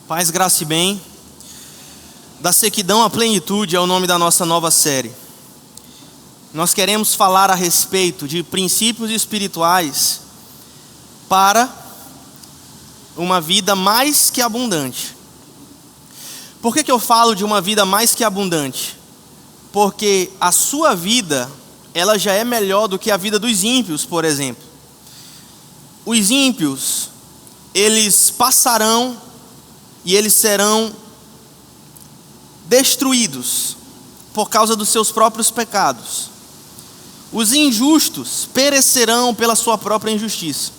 Paz, graça e bem. Da sequidão à plenitude é o nome da nossa nova série. Nós queremos falar a respeito de princípios espirituais para uma vida mais que abundante. Por que eu falo de uma vida mais que abundante? Porque a sua vida, ela já é melhor do que a vida dos ímpios, por exemplo. Os ímpios, eles passarão e eles serão destruídos por causa dos seus próprios pecados. Os injustos perecerão pela sua própria injustiça.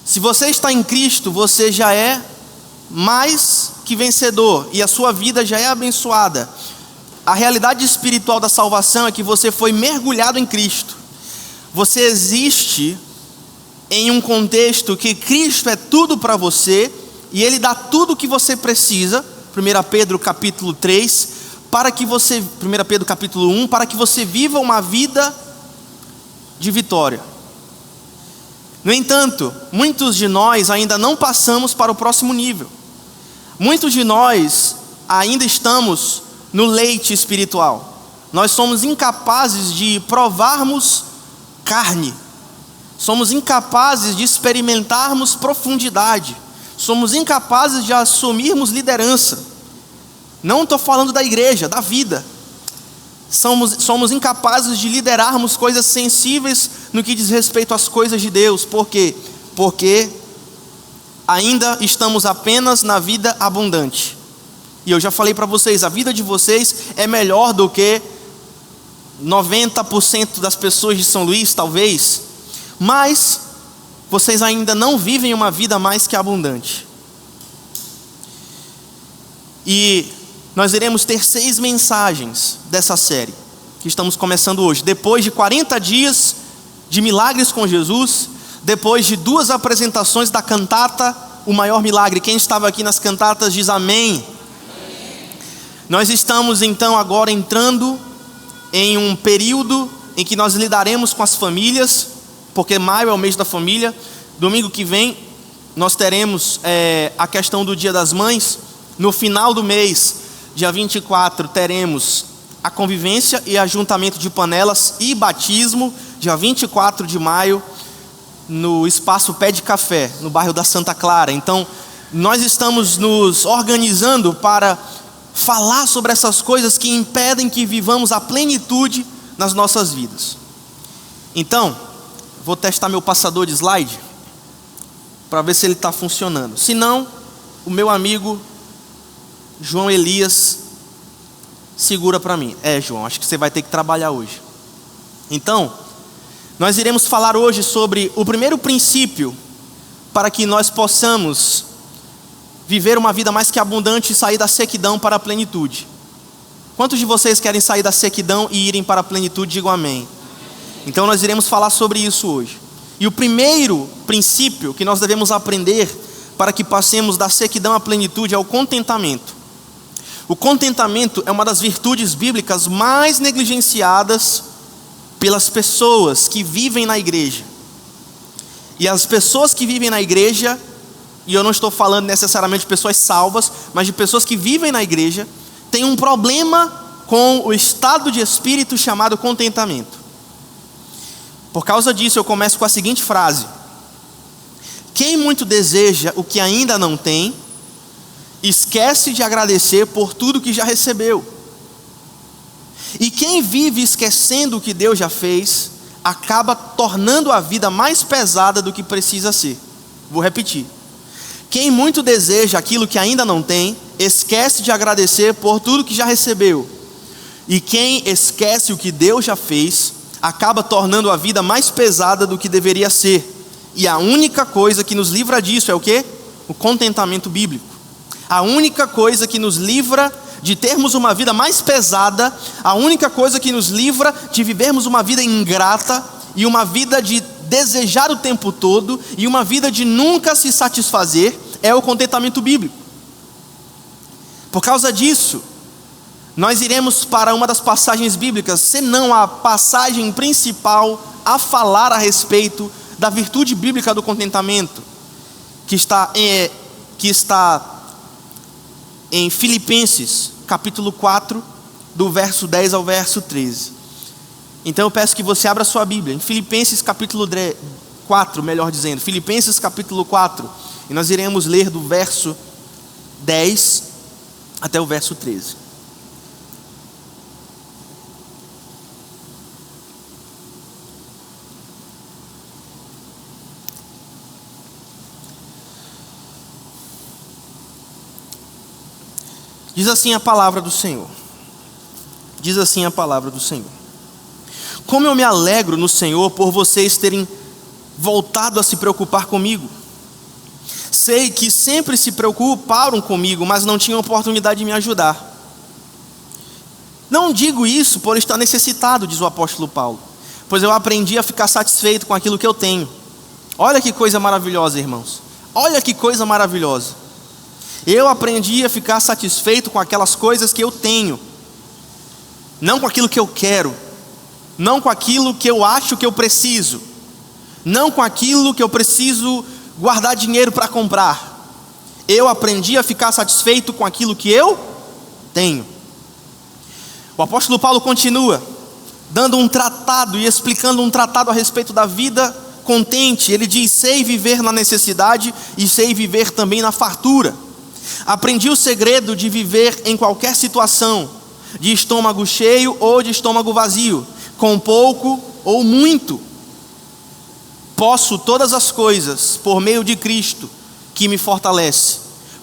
Se você está em Cristo, você já é mais que vencedor e a sua vida já é abençoada. A realidade espiritual da salvação é que você foi mergulhado em Cristo. Você existe em um contexto que Cristo é tudo para você e Ele dá tudo o que você precisa. 1 Pedro capítulo 3, 1 Pedro capítulo 1, para que você viva uma vida de vitória. No entanto, muitos de nós ainda não passamos para o próximo nível. Muitos de nós ainda estamos no leite espiritual. Nós somos incapazes de provarmos carne. Somos incapazes de experimentarmos profundidade. Somos incapazes de assumirmos liderança. Não estou falando da igreja, da vida. Somos incapazes de liderarmos coisas sensíveis no que diz respeito às coisas de Deus. Por quê? Porque ainda estamos apenas na vida abundante. E eu já falei para vocês, a vida de vocês é melhor do que 90% das pessoas de São Luís, talvez. Mas vocês ainda não vivem uma vida mais que abundante. E nós iremos ter 6 mensagens dessa série que estamos começando hoje. Depois de 40 dias de milagres com Jesus, depois de 2 apresentações da cantata O Maior Milagre. Quem estava aqui nas cantatas diz amém. Nós estamos então agora entrando em um período em que nós lidaremos com as famílias, porque maio é o mês da família. Domingo que vem nós teremos a questão do Dia das Mães. No final do mês, dia 24, teremos a convivência e ajuntamento de panelas e batismo, dia 24 de maio, no espaço Pé de Café, no bairro da Santa Clara. Então, nós estamos nos organizando para falar sobre essas coisas que impedem que vivamos a plenitude nas nossas vidas. Então, vou testar meu passador de slide para ver se ele está funcionando. Se não, o meu amigo João Elias segura para mim. João, acho que você vai ter que trabalhar hoje. Então, nós iremos falar hoje sobre o primeiro princípio para que nós possamos viver uma vida mais que abundante e sair da sequidão para a plenitude. Quantos de vocês querem sair da sequidão e irem para a plenitude? Digam amém. Então nós iremos falar sobre isso hoje. E o primeiro princípio que nós devemos aprender para que passemos da sequidão à plenitude é o contentamento. O contentamento é uma das virtudes bíblicas mais negligenciadas pelas pessoas que vivem na igreja. E as pessoas que vivem na igreja, e eu não estou falando necessariamente de pessoas salvas, mas de pessoas que vivem na igreja, têm um problema com o estado de espírito chamado contentamento. Por causa disso, eu começo com a seguinte frase: quem muito deseja o que ainda não tem, esquece de agradecer por tudo que já recebeu. E quem vive esquecendo o que Deus já fez, acaba tornando a vida mais pesada do que precisa ser. Vou repetir. Quem muito deseja aquilo que ainda não tem, esquece de agradecer por tudo que já recebeu. E quem esquece o que Deus já fez, acaba tornando a vida mais pesada do que deveria ser. E a única coisa que nos livra disso é o quê? O contentamento bíblico. A única coisa que nos livra de termos uma vida mais pesada, a única coisa que nos livra de vivermos uma vida ingrata e uma vida de desejar o tempo todo e uma vida de nunca se satisfazer, é o contentamento bíblico. Por causa disso, nós iremos para uma das passagens bíblicas, se não a passagem principal a falar a respeito da virtude bíblica do contentamento, que está em Filipenses, capítulo 4, do verso 10 ao verso 13. Então eu peço que você abra sua Bíblia, em Filipenses capítulo 4, melhor dizendo, Filipenses capítulo 4, e nós iremos ler do verso 10 até o verso 13. Diz assim a palavra do Senhor. Diz assim a palavra do Senhor. Como eu me alegro no Senhor por vocês terem voltado a se preocupar comigo. Sei que sempre se preocuparam comigo, mas não tinham oportunidade de me ajudar. Não digo isso por estar necessitado, diz o apóstolo Paulo, pois eu aprendi a ficar satisfeito com aquilo que eu tenho. Olha que coisa maravilhosa, irmãos. Olha que coisa maravilhosa. Eu aprendi a ficar satisfeito com aquelas coisas que eu tenho, não com aquilo que eu quero, não com aquilo que eu acho que eu preciso, não com aquilo que eu preciso guardar dinheiro para comprar. Eu aprendi a ficar satisfeito com aquilo que eu tenho. O apóstolo Paulo continua, dando um tratado e explicando um tratado a respeito da vida contente. Ele diz: sei viver na necessidade e sei viver também na fartura. Aprendi o segredo de viver em qualquer situação, de estômago cheio ou de estômago vazio, com pouco ou muito. Posso todas as coisas por meio de Cristo que me fortalece.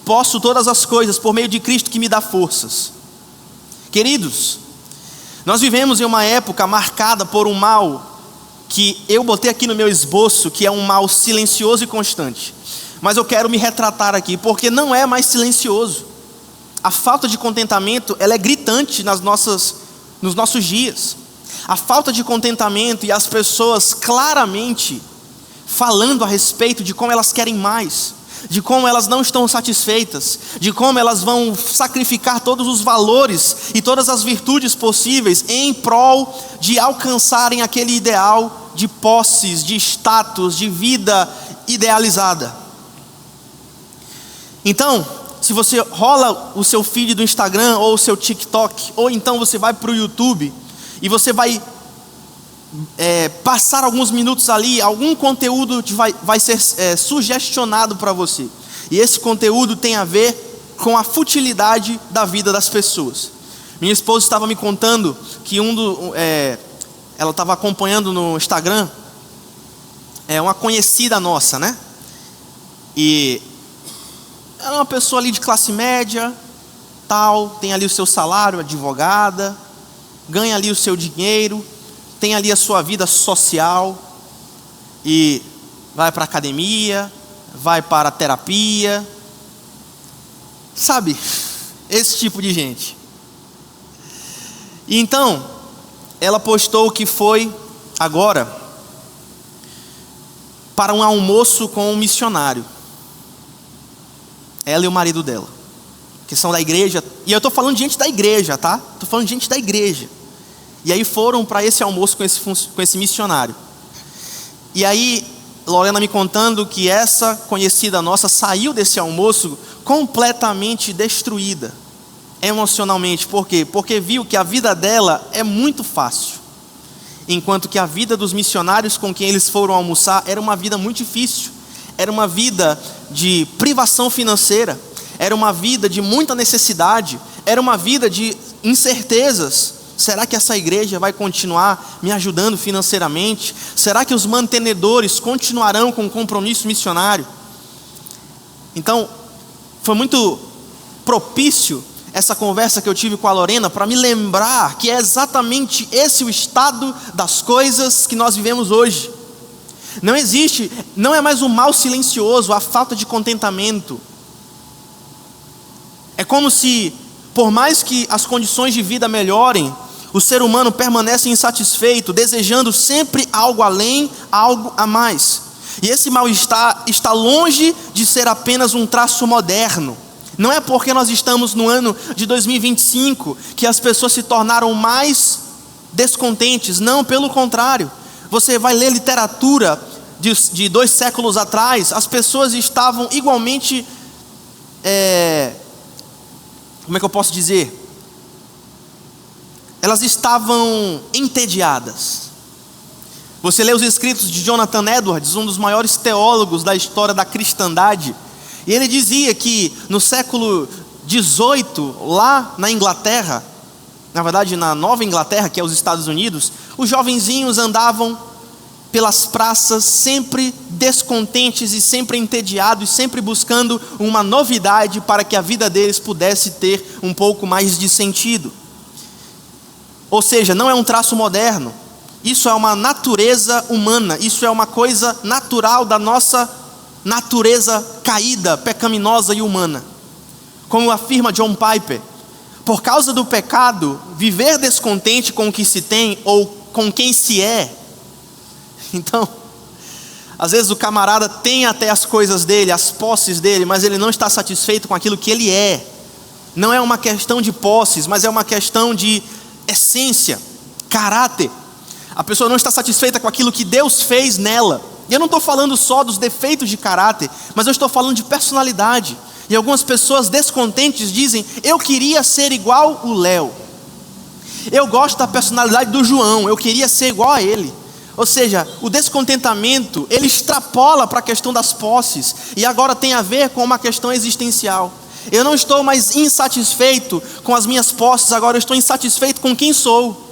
Posso todas as coisas por meio de Cristo que me dá forças. Queridos, nós vivemos em uma época marcada por um mal que eu botei aqui no meu esboço, que é um mal silencioso e constante. Mas eu quero me retratar aqui, porque não é mais silencioso. A falta de contentamento, ela é gritante nos nossos dias. A falta de contentamento e as pessoas claramente falando a respeito de como elas querem mais, de como elas não estão satisfeitas, de como elas vão sacrificar todos os valores e todas as virtudes possíveis em prol de alcançarem aquele ideal de posses, de status, de vida idealizada. Então, se você rola o seu feed do Instagram ou o seu TikTok, ou então você vai para o YouTube e você vai passar alguns minutos ali, algum conteúdo vai ser sugestionado para você. E esse conteúdo tem a ver com a futilidade da vida das pessoas. Minha esposa estava me contando que ela estava acompanhando no Instagram uma conhecida nossa, né? E ela é uma pessoa ali de classe média, tal, tem ali o seu salário, advogada, ganha ali o seu dinheiro, tem ali a sua vida social, e vai para a academia, vai para a terapia, sabe, esse tipo de gente. E então, ela postou que foi agora para um almoço com um missionário. Ela e o marido dela, que são da igreja. E eu estou falando de gente da igreja, tá? Estou falando de gente da igreja. E aí foram para esse almoço com esse missionário. E aí, Lorena me contando que essa conhecida nossa saiu desse almoço completamente destruída, emocionalmente. Por quê? Porque viu que a vida dela é muito fácil, enquanto que a vida dos missionários com quem eles foram almoçar era uma vida muito difícil. Era uma vida de privação financeira, era uma vida de muita necessidade, era uma vida de incertezas. Será que essa igreja vai continuar me ajudando financeiramente? Será que os mantenedores continuarão com o compromisso missionário? Então, foi muito propício essa conversa que eu tive com a Lorena para me lembrar que é exatamente esse o estado das coisas que nós vivemos hoje. Não é mais o mal silencioso, a falta de contentamento. É como se, por mais que as condições de vida melhorem, o ser humano permanece insatisfeito, desejando sempre algo além, algo a mais. E esse mal-estar está longe de ser apenas um traço moderno. Não é porque nós estamos no ano de 2025 que as pessoas se tornaram mais descontentes. Não, pelo contrário. Você vai ler literatura de 2 séculos atrás, as pessoas estavam igualmente, como é que eu posso dizer? Elas estavam entediadas. Você lê os escritos de Jonathan Edwards, um dos maiores teólogos da história da cristandade, e ele dizia que no século XVIII, lá na Inglaterra, na verdade na Nova Inglaterra, que é os Estados Unidos, os jovenzinhos andavam pelas praças sempre descontentes e sempre entediados, sempre buscando uma novidade para que a vida deles pudesse ter um pouco mais de sentido. Ou seja, não é um traço moderno, isso é uma natureza humana, isso é uma coisa natural da nossa natureza caída, pecaminosa e humana. Como afirma John Piper, por causa do pecado, viver descontente com o que se tem ou com quem se é. Então, às vezes o camarada tem até as coisas dele, as posses dele, mas ele não está satisfeito com aquilo que ele é. Não é uma questão de posses, mas é uma questão de essência, caráter. A pessoa não está satisfeita com aquilo que Deus fez nela. E eu não estou falando só dos defeitos de caráter, mas eu estou falando de personalidade. E algumas pessoas descontentes dizem: eu queria ser igual o Léo, eu gosto da personalidade do João, eu queria ser igual a ele. Ou seja, o descontentamento, ele extrapola para a questão das posses, e agora tem a ver com uma questão existencial. Eu não estou mais insatisfeito com as minhas posses, agora eu estou insatisfeito com quem sou.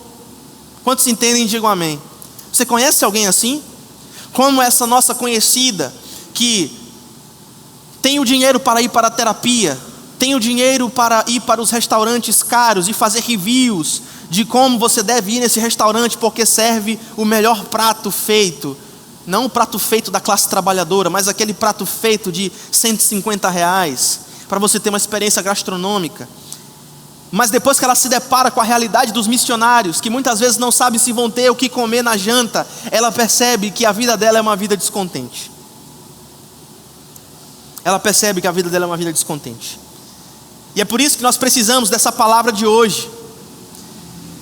Quantos entendem, digam amém. Você conhece alguém assim? Como essa nossa conhecida, que tem o dinheiro para ir para a terapia, tem o dinheiro para ir para os restaurantes caros e fazer reviews de como você deve ir nesse restaurante porque serve o melhor prato feito. Não o prato feito da classe trabalhadora, mas aquele prato feito de R$150, para você ter uma experiência gastronômica. Mas depois que ela se depara com a realidade dos missionários, que muitas vezes não sabem se vão ter o que comer na janta, ela percebe que a vida dela é uma vida descontente. Ela percebe que a vida dela é uma vida descontente. E é por isso que nós precisamos dessa palavra de hoje.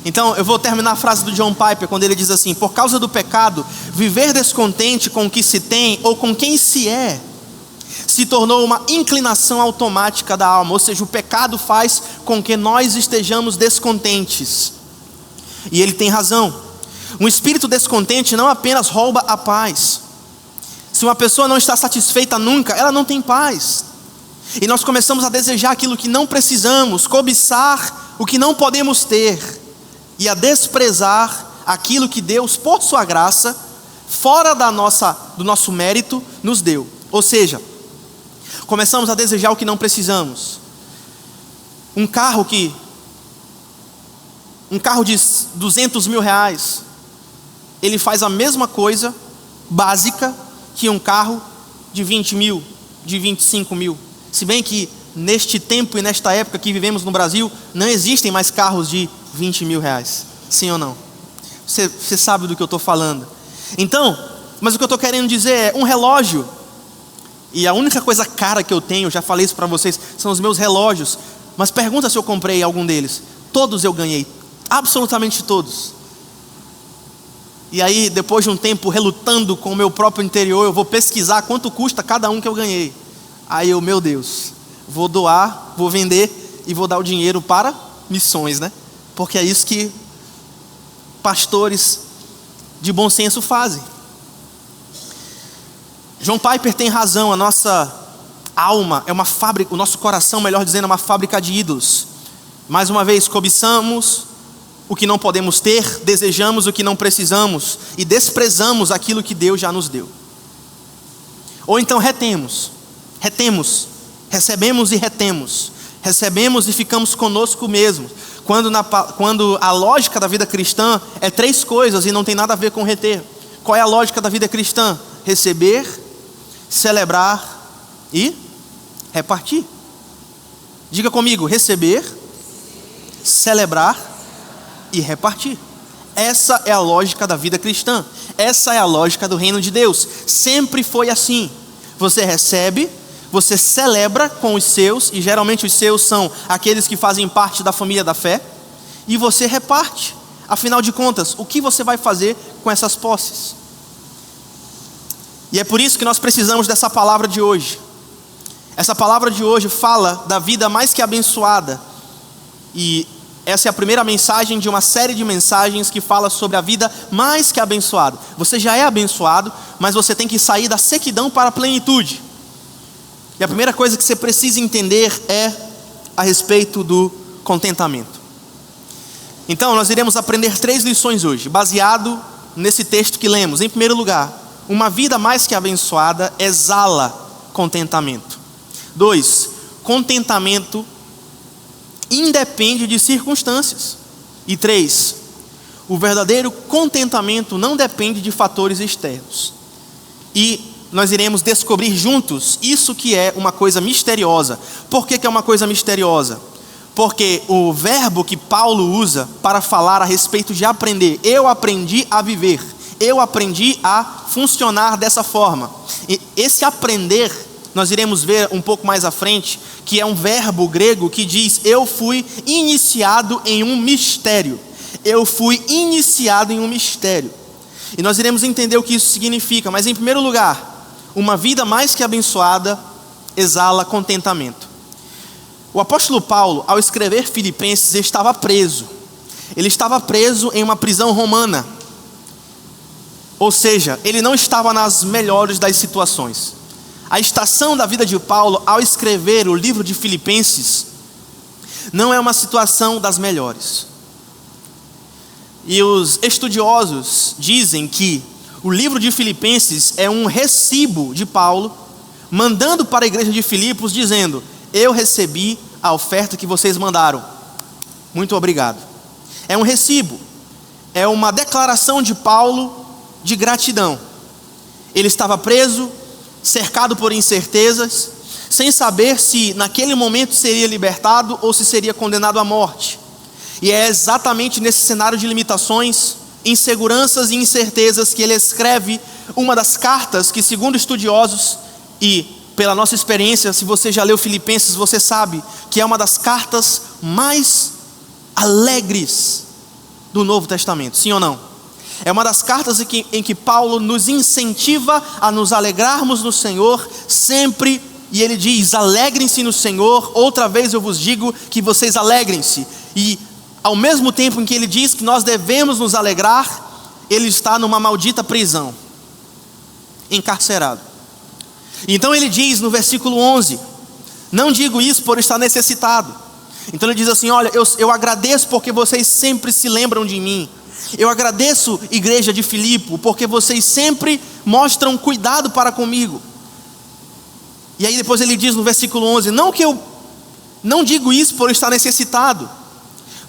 Então eu vou terminar a frase do John Piper, quando ele diz assim: por causa do pecado, viver descontente com o que se tem ou com quem se é, se tornou uma inclinação automática da alma. Ou seja, o pecado faz com que nós estejamos descontentes. E ele tem razão. Um espírito descontente não apenas rouba a paz. Se uma pessoa não está satisfeita nunca, ela não tem paz. E nós começamos a desejar aquilo que não precisamos, cobiçar o que não podemos ter, e a desprezar aquilo que Deus, por sua graça, fora do nosso mérito, nos deu. Ou seja, começamos a desejar o que não precisamos. Um carro de R$200 mil, ele faz a mesma coisa básica que um carro de 20 mil, de 25 mil. Se bem que neste tempo e nesta época que vivemos no Brasil, não existem mais carros de R$20 mil. Sim ou não? Você sabe do que eu estou falando. Então, mas o que eu estou querendo dizer é, um relógio, e a única coisa cara que eu tenho, já falei isso para vocês, são os meus relógios. Mas pergunta se eu comprei algum deles. Todos eu ganhei, absolutamente todos. E aí, depois de um tempo relutando com o meu próprio interior, eu vou pesquisar quanto custa cada um que eu ganhei. Aí eu, meu Deus, vou doar, vou vender e vou dar o dinheiro para missões, né? Porque é isso que pastores de bom senso fazem. John Piper tem razão, a nossa alma é uma fábrica, o nosso coração, melhor dizendo, é uma fábrica de ídolos. Mais uma vez, cobiçamos o que não podemos ter, desejamos o que não precisamos e desprezamos aquilo que Deus já nos deu. Ou então retemos, recebemos e retemos, recebemos e ficamos conosco mesmos. Quando a lógica da vida cristã é 3 coisas e não tem nada a ver com reter. Qual é a lógica da vida cristã? Receber, celebrar e repartir. Diga comigo: receber, celebrar e repartir. Essa é a lógica da vida cristã. Essa é a lógica do reino de Deus. Sempre foi assim. Você recebe, você celebra com os seus, e geralmente os seus são aqueles que fazem parte da família da fé, e você reparte. Afinal de contas, o que você vai fazer com essas posses? E é por isso que nós precisamos dessa palavra de hoje. Essa palavra de hoje fala da vida mais que abençoada. E essa é a primeira mensagem de uma série de mensagens que fala sobre a vida mais que abençoada. Você já é abençoado, mas você tem que sair da sequidão para a plenitude. E a primeira coisa que você precisa entender é a respeito do contentamento. Então, nós iremos aprender 3 lições hoje, baseado nesse texto que lemos. Em primeiro lugar, uma vida mais que abençoada exala contentamento. 2, contentamento independe de circunstâncias. E 3, o verdadeiro contentamento não depende de fatores externos. E nós iremos descobrir juntos isso que é uma coisa misteriosa. Por que é uma coisa misteriosa? Porque o verbo que Paulo usa para falar a respeito de aprender, eu aprendi a viver, eu aprendi a funcionar dessa forma. E esse aprender, nós iremos ver um pouco mais à frente, que é um verbo grego que diz: eu fui iniciado em um mistério. Eu fui iniciado em um mistério. E nós iremos entender o que isso significa. Mas em primeiro lugar, uma vida mais que abençoada exala contentamento. O apóstolo Paulo, ao escrever Filipenses, estava preso. Ele estava preso em uma prisão romana. Ou seja, ele não estava nas melhores das situações. A estação da vida de Paulo, ao escrever o livro de Filipenses, não é uma situação das melhores. E os estudiosos dizem que o livro de Filipenses é um recibo de Paulo, mandando para a igreja de Filipos, dizendo: eu recebi a oferta que vocês mandaram, muito obrigado. É um recibo, é uma declaração de Paulo de gratidão. Ele estava preso, cercado por incertezas, sem saber se naquele momento seria libertado ou se seria condenado à morte. E é exatamente nesse cenário de limitações, inseguranças e incertezas que ele escreve uma das cartas que, segundo estudiosos e pela nossa experiência, se você já leu Filipenses, você sabe que é uma das cartas mais alegres do Novo Testamento, sim ou não? É uma das cartas em que Paulo nos incentiva a nos alegrarmos no Senhor sempre, e ele diz: alegrem-se no Senhor, outra vez eu vos digo que vocês alegrem-se. E ao mesmo tempo em que ele diz que nós devemos nos alegrar, ele está numa maldita prisão, encarcerado. Então ele diz no versículo 11: não digo isso por estar necessitado. Então ele diz assim: olha, eu agradeço porque vocês sempre se lembram de mim. Eu agradeço, igreja de Filipe, porque vocês sempre mostram cuidado para comigo. E aí depois ele diz no versículo 11: não que eu não digo isso por estar necessitado,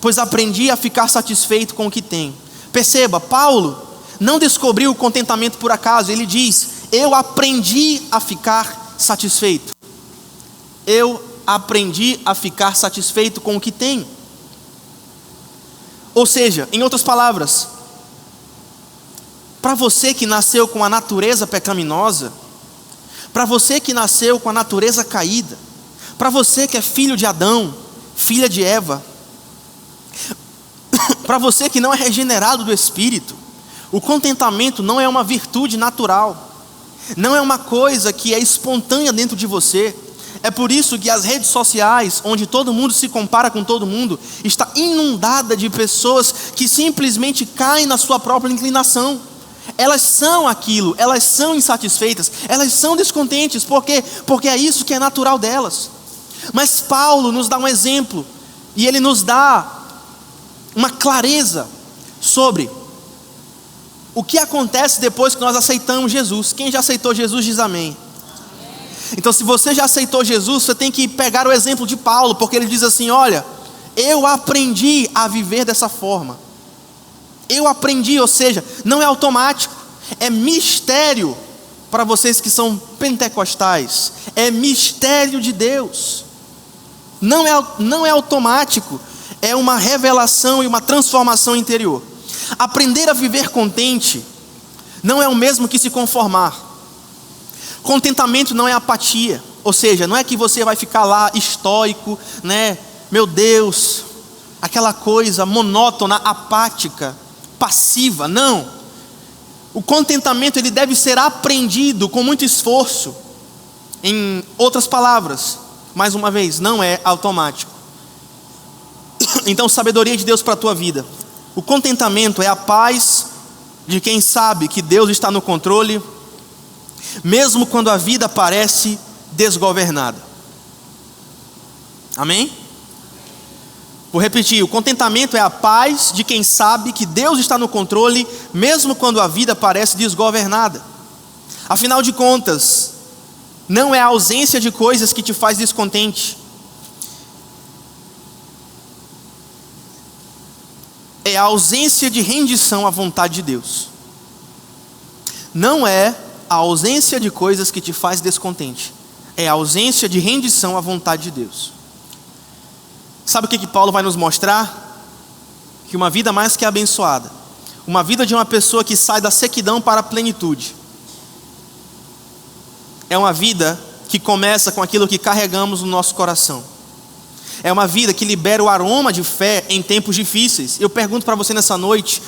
pois aprendi a ficar satisfeito com o que tenho. Perceba, Paulo não descobriu o contentamento por acaso. Ele diz: eu aprendi a ficar satisfeito. Eu aprendi a ficar satisfeito com o que tenho. Ou seja, em outras palavras, para você que nasceu com a natureza pecaminosa, para você que nasceu com a natureza caída, para você que é filho de Adão, filha de Eva, para você que não é regenerado do Espírito, o contentamento não é uma virtude natural, não é uma coisa que é espontânea dentro de você. É por isso que as redes sociais, onde todo mundo se compara com todo mundo, está inundada de pessoas que simplesmente caem na sua própria inclinação. Elas são aquilo, elas são insatisfeitas, elas são descontentes, porque é isso que é natural delas. Mas Paulo nos dá um exemplo, e ele nos dá uma clareza sobre o que acontece depois que nós aceitamos Jesus. Quem já aceitou Jesus diz amém. Então, se você já aceitou Jesus, você tem que pegar o exemplo de Paulo, porque ele diz assim: olha, eu aprendi a viver dessa forma. Eu aprendi, ou seja, não é automático, é mistério para vocês que são pentecostais, é mistério de Deus, não é automático, é uma revelação e uma transformação interior. Aprender a viver contente não é o mesmo que se conformar. Contentamento não é apatia, ou seja, não é que você vai ficar lá estoico, né? Meu Deus, aquela coisa monótona, apática, passiva. Não. O contentamento ele deve ser aprendido com muito esforço. Em outras palavras, mais uma vez, não é automático. Então, sabedoria de Deus para a tua vida. O contentamento é a paz de quem sabe que Deus está no controle, mesmo quando a vida parece desgovernada. Amém? Vou repetir: o contentamento é a paz de quem sabe que Deus está no controle, mesmo quando a vida parece desgovernada. Afinal de contas, não é a ausência de coisas que te faz descontente, é a ausência de rendição à vontade de Deus. Não é a ausência de coisas que te faz descontente, é a ausência de rendição à vontade de Deus. Sabe o que Paulo vai nos mostrar? Que uma vida mais que abençoada, uma vida de uma pessoa que sai da sequidão para a plenitude, é uma vida que começa com aquilo que carregamos no nosso coração. É uma vida que libera o aroma de fé em tempos difíceis. Eu pergunto para você nessa noite: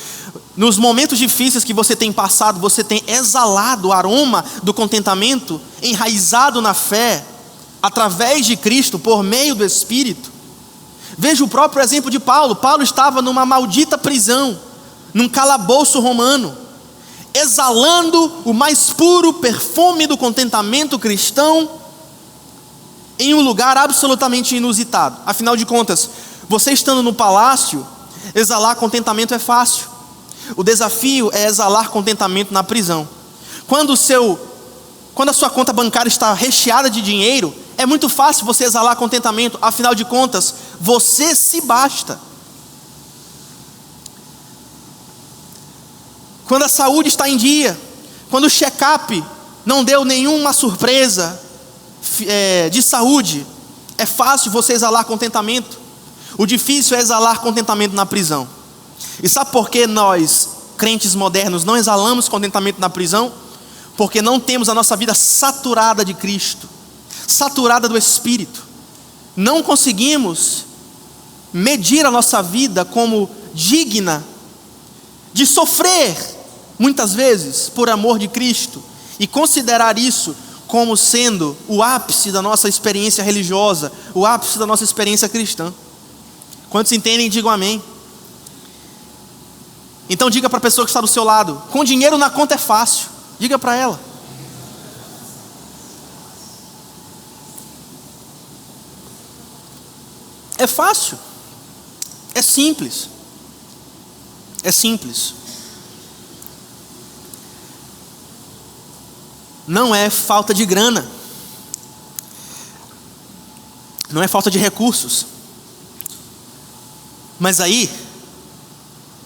nos momentos difíceis que você tem passado, você tem exalado o aroma do contentamento, enraizado na fé, através de Cristo, por meio do Espírito? Veja o próprio exemplo de Paulo. Paulo estava numa maldita prisão, num calabouço romano, exalando o mais puro perfume do contentamento cristão, em um lugar absolutamente inusitado. Afinal de contas, você estando no palácio, exalar contentamento é fácil. O desafio é exalar contentamento na prisão. Quando a sua conta bancária está recheada de dinheiro, é muito fácil você exalar contentamento. Afinal de contas, você se basta. Quando a saúde está em dia, quando o check-up não deu nenhuma surpresa de saúde, é fácil você exalar contentamento. O difícil é exalar contentamento na prisão. E sabe por que nós, crentes modernos, não exalamos contentamento na prisão? Porque não temos a nossa vida saturada de Cristo, saturada do Espírito. Não conseguimos medir a nossa vida como digna de sofrer, muitas vezes, por amor de Cristo, e considerar isso como sendo o ápice da nossa experiência religiosa, o ápice da nossa experiência cristã. Quantos entendem, digam amém. Então diga para a pessoa que está do seu lado: com dinheiro na conta é fácil. Diga para ela. É fácil. É simples. É simples. Não é falta de grana. Não é falta de recursos. Mas aí,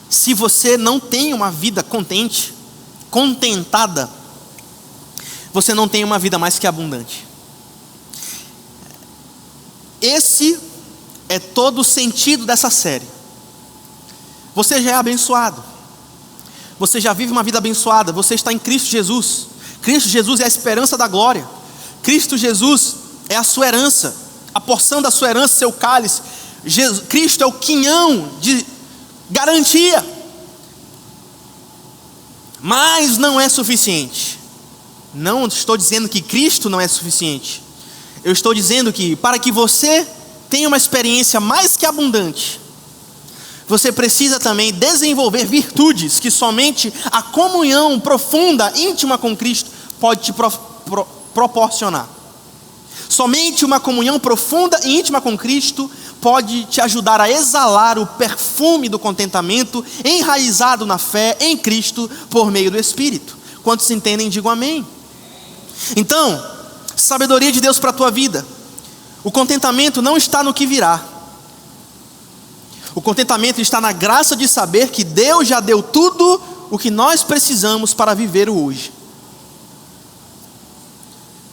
se você não tem uma vida contente, contentada, você não tem uma vida mais que abundante. Esse é todo o sentido dessa série. Você já é abençoado. Você já vive uma vida abençoada. Você está em Cristo Jesus. Cristo Jesus é a esperança da glória. Cristo Jesus é a sua herança, a porção da sua herança, seu cálice. Cristo é o quinhão de garantia. Mas não é suficiente. Não estou dizendo que Cristo não é suficiente. Eu estou dizendo que para que você tenha uma experiência mais que abundante, você precisa também desenvolver virtudes que somente a comunhão profunda, íntima com Cristo pode te proporcionar. Somente uma comunhão profunda e íntima com Cristo pode te ajudar a exalar o perfume do contentamento enraizado na fé em Cristo por meio do Espírito. Quantos entendem, digam amém. Então, sabedoria de Deus para a tua vida. O contentamento não está no que virá. O contentamento está na graça de saber que Deus já deu tudo o que nós precisamos para viver o hoje.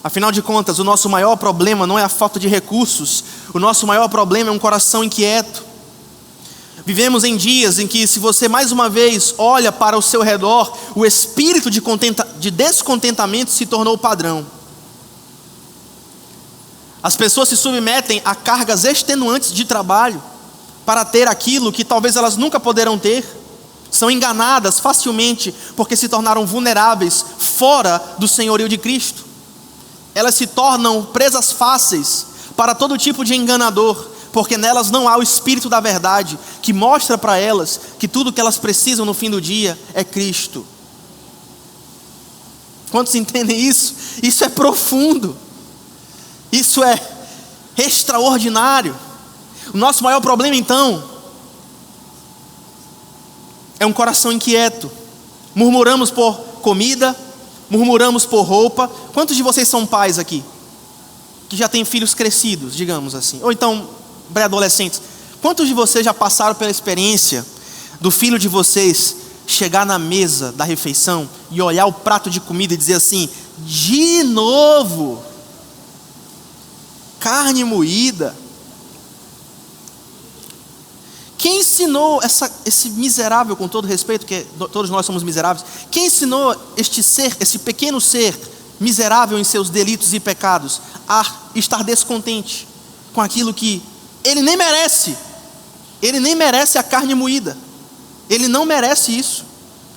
Afinal de contas, o nosso maior problema não é a falta de recursos. O nosso maior problema é um coração inquieto. Vivemos em dias em que, se você mais uma vez olha para o seu redor, o espírito de descontentamento se tornou padrão. As pessoas se submetem a cargas extenuantes de trabalho para ter aquilo que talvez elas nunca poderão ter. São enganadas facilmente porque se tornaram vulneráveis fora do senhorio de Cristo. Elas se tornam presas fáceis para todo tipo de enganador, porque nelas não há o Espírito da verdade, que mostra para elas que tudo que elas precisam no fim do dia é Cristo. Quantos entendem isso? Isso é profundo. Isso é extraordinário. O nosso maior problema, então, é um coração inquieto. Murmuramos por comida, murmuramos por roupa. Quantos de vocês são pais aqui? Que já têm filhos crescidos, digamos assim. Ou então, pré-adolescentes. Quantos de vocês já passaram pela experiência do filho de vocês chegar na mesa da refeição e olhar o prato de comida e dizer assim: de novo? Carne moída. Quem ensinou esse miserável, com todo respeito, que todos nós somos miseráveis, quem ensinou este ser, esse pequeno ser miserável em seus delitos e pecados, a estar descontente com aquilo que ele nem merece? Ele nem merece a carne moída. Ele não merece isso.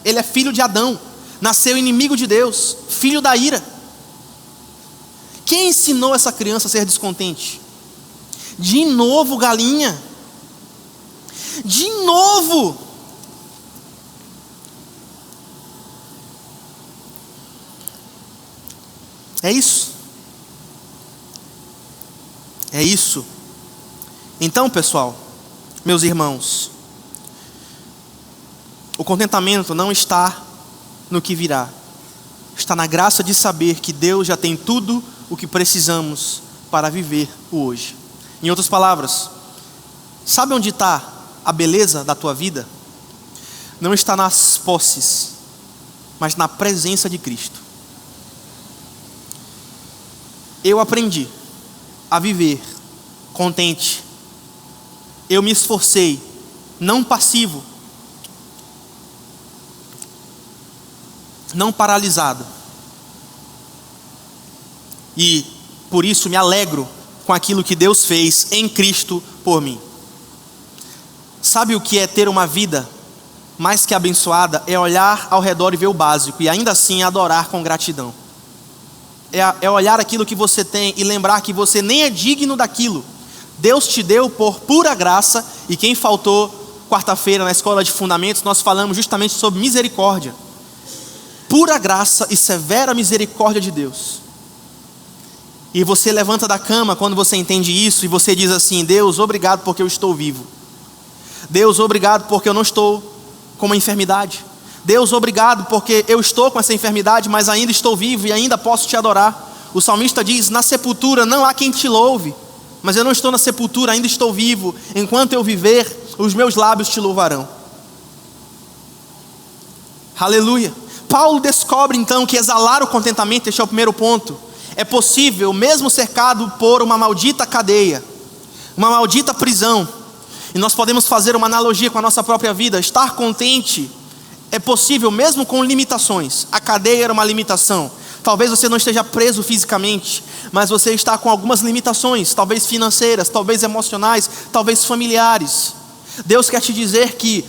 Ele é filho de Adão, nasceu inimigo de Deus, filho da ira. Quem ensinou essa criança a ser descontente? De novo, galinha. De novo. É isso. É isso. Então, pessoal, meus irmãos, o contentamento não está no que virá. Está na graça de saber que Deus já tem tudo o que precisamos para viver o hoje. Em outras palavras, sabe onde está a beleza da tua vida? Não está nas posses, mas na presença de Cristo. Eu aprendi a viver contente. Eu me esforcei, não passivo, não paralisado. E por isso me alegro com aquilo que Deus fez em Cristo por mim. Sabe o que é ter uma vida mais que abençoada? É olhar ao redor e ver o básico, e ainda assim adorar com gratidão. É olhar aquilo que você tem e lembrar que você nem é digno daquilo. Deus te deu por pura graça. E quem faltou quarta-feira na escola de fundamentos, nós falamos justamente sobre misericórdia. Pura graça e severa misericórdia de Deus. E você levanta da cama quando você entende isso e você diz assim: Deus, obrigado porque eu estou vivo. Deus, obrigado porque eu não estou com uma enfermidade. Deus, obrigado porque eu estou com essa enfermidade, mas ainda estou vivo e ainda posso te adorar. O salmista diz: na sepultura não há quem te louve, mas eu não estou na sepultura, ainda estou vivo. Enquanto eu viver, os meus lábios te louvarão. Aleluia. Paulo descobre então que exalar o contentamento, este é o primeiro ponto, é possível mesmo cercado por uma maldita cadeia, uma maldita prisão. E nós podemos fazer uma analogia com a nossa própria vida. Estar contente é possível mesmo com limitações. A cadeia era uma limitação. Talvez você não esteja preso fisicamente, mas você está com algumas limitações, talvez financeiras, talvez emocionais, talvez familiares. Deus quer te dizer que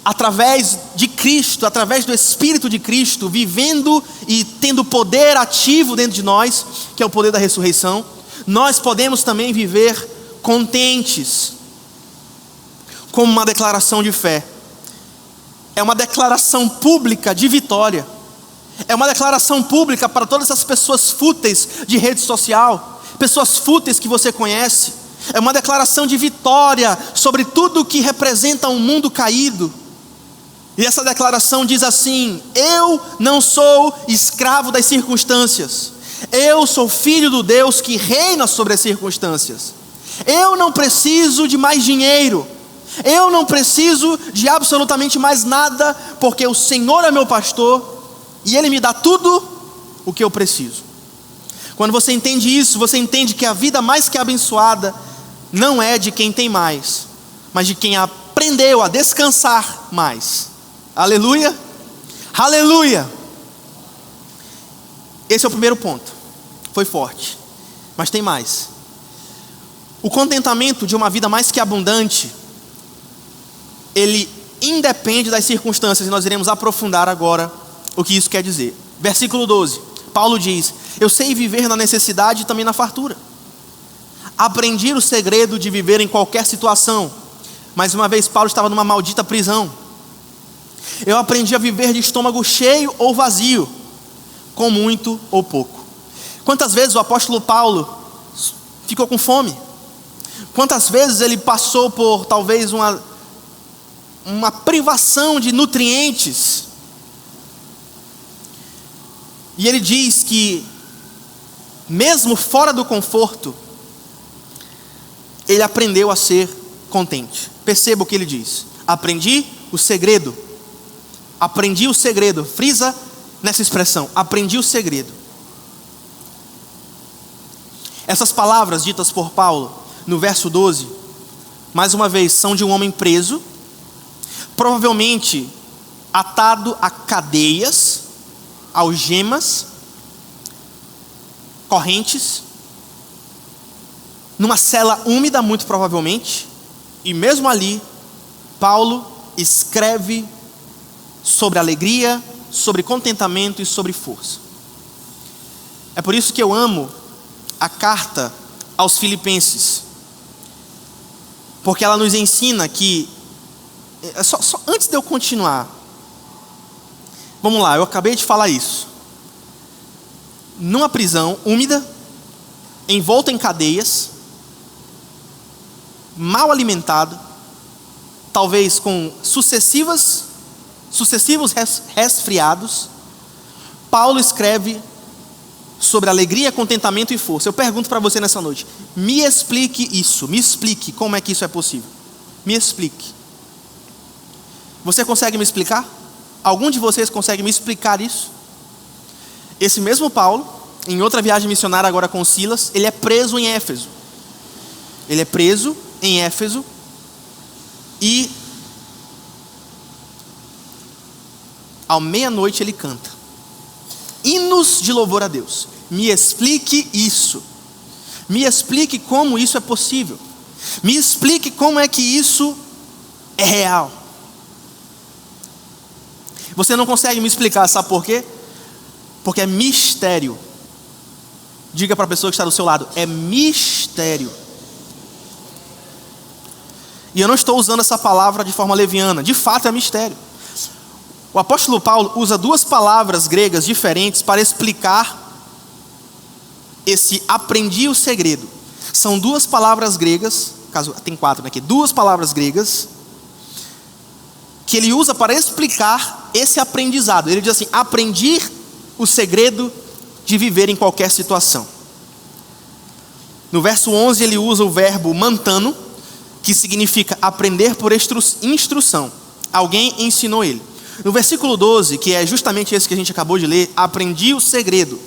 através de Cristo, através do Espírito de Cristo, vivendo e tendo poder ativo dentro de nós, que é o poder da ressurreição, nós podemos também viver contentes. como uma declaração de fé. É uma declaração pública de vitória. É uma declaração pública para todas essas pessoas fúteis de rede social, pessoas fúteis que você conhece. É uma declaração de vitória sobre tudo que representa um mundo caído. E essa declaração diz assim: eu não sou escravo das circunstâncias. Eu sou filho do Deus que reina sobre as circunstâncias. Eu não preciso de mais dinheiro. Eu não preciso de absolutamente mais nada, porque o Senhor é meu pastor e Ele me dá tudo o que eu preciso. Quando você entende isso, você entende que a vida mais que abençoada não é de quem tem mais, mas de quem aprendeu a descansar mais. Aleluia, aleluia. Esse é o primeiro ponto. Foi forte, mas tem mais. O contentamento de uma vida mais que abundante, ele independe das circunstâncias, e nós iremos aprofundar agora o que isso quer dizer. Versículo 12, Paulo diz: eu sei viver na necessidade e também na fartura. Aprendi o segredo de viver em qualquer situação. Mais uma vez, Paulo estava numa maldita prisão. Eu aprendi a viver de estômago cheio ou vazio, com muito ou pouco. Quantas vezes o apóstolo Paulo ficou com fome? Quantas vezes ele passou por talvez uma privação de nutrientes? E ele diz que mesmo fora do conforto, ele aprendeu a ser contente. Perceba o que ele diz: aprendi o segredo. Aprendi o segredo. Frisa nessa expressão: aprendi o segredo. Essas palavras ditas por Paulo no verso 12, mais uma vez, são de um homem preso, provavelmente atado a cadeias, algemas, correntes, numa cela úmida, muito provavelmente. E mesmo ali, Paulo escreve sobre alegria, sobre contentamento e sobre força. É por isso que eu amo a carta aos Filipenses, porque ela nos ensina que, só antes de eu continuar, vamos lá, eu acabei de falar isso. Numa prisão úmida, envolto em cadeias, mal alimentado, talvez com sucessivos resfriados, Paulo escreve sobre alegria, contentamento e força. Eu pergunto para você nessa noite: me explique isso, me explique como é que isso é possível. Me explique. Você consegue me explicar? Algum de vocês consegue me explicar isso? Esse mesmo Paulo, em outra viagem missionária agora com Silas, ele é preso em Éfeso. Ele é preso em Éfeso e ao meia-noite ele canta hinos de louvor a Deus. Me explique isso. Me explique como isso é possível. Me explique como é que isso é real. Você não consegue me explicar, sabe por quê? Porque é mistério. Diga para a pessoa que está do seu lado: é mistério. E eu não estou usando essa palavra de forma leviana. De fato é mistério. O apóstolo Paulo usa duas palavras gregas diferentes para explicar esse aprendi o segredo. São duas palavras gregas, tem quatro aqui, duas palavras gregas que ele usa para explicar esse aprendizado. Ele diz assim: aprendi o segredo de viver em qualquer situação. No verso 11 ele usa o verbo mantano, que significa aprender por instrução. Alguém ensinou ele. No versículo 12, que é justamente esse que a gente acabou de ler, aprendi o segredo.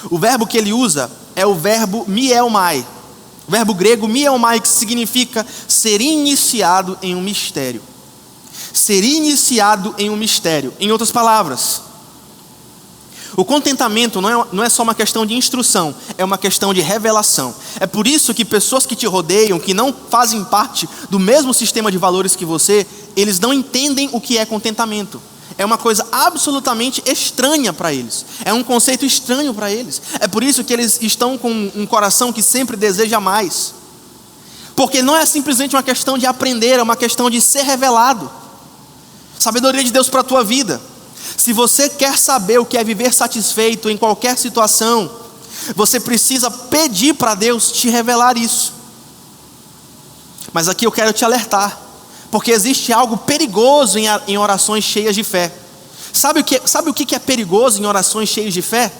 O verbo que ele usa é o verbo mielmai. O verbo grego mielmai, que significa ser iniciado em um mistério. Ser iniciado em um mistério. Em outras palavras, o contentamento não é só uma questão de instrução, é uma questão de revelação. É por isso que pessoas que te rodeiam, que não fazem parte do mesmo sistema de valores que você, eles não entendem o que é contentamento. É uma coisa absolutamente estranha para eles. É um conceito estranho para eles. É por isso que eles estão com um coração que sempre deseja mais. Porque não é simplesmente uma questão de aprender, é uma questão de ser revelado. Sabedoria de Deus para a tua vida. Se você quer saber o que é viver satisfeito em qualquer situação, você precisa pedir para Deus te revelar isso. Mas aqui eu quero te alertar, porque existe algo perigoso em orações cheias de fé. Sabe o que é perigoso em orações cheias de fé?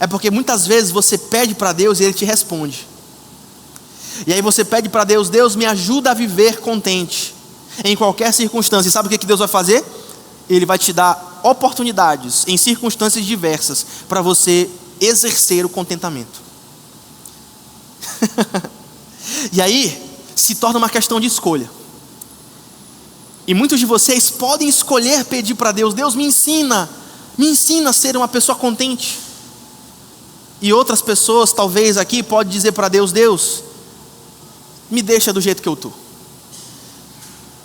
É porque muitas vezes você pede para Deus e Ele te responde. E aí você pede para Deus: Deus, me ajuda a viver contente em qualquer circunstância. E sabe o que Deus vai fazer? Ele vai te dar oportunidades em circunstâncias diversas para você exercer o contentamento. E aí se torna uma questão de escolha. E muitos de vocês podem escolher pedir para Deus: Deus, me ensina a ser uma pessoa contente. E outras pessoas talvez aqui podem dizer para Deus: Deus, me deixa do jeito que eu estou.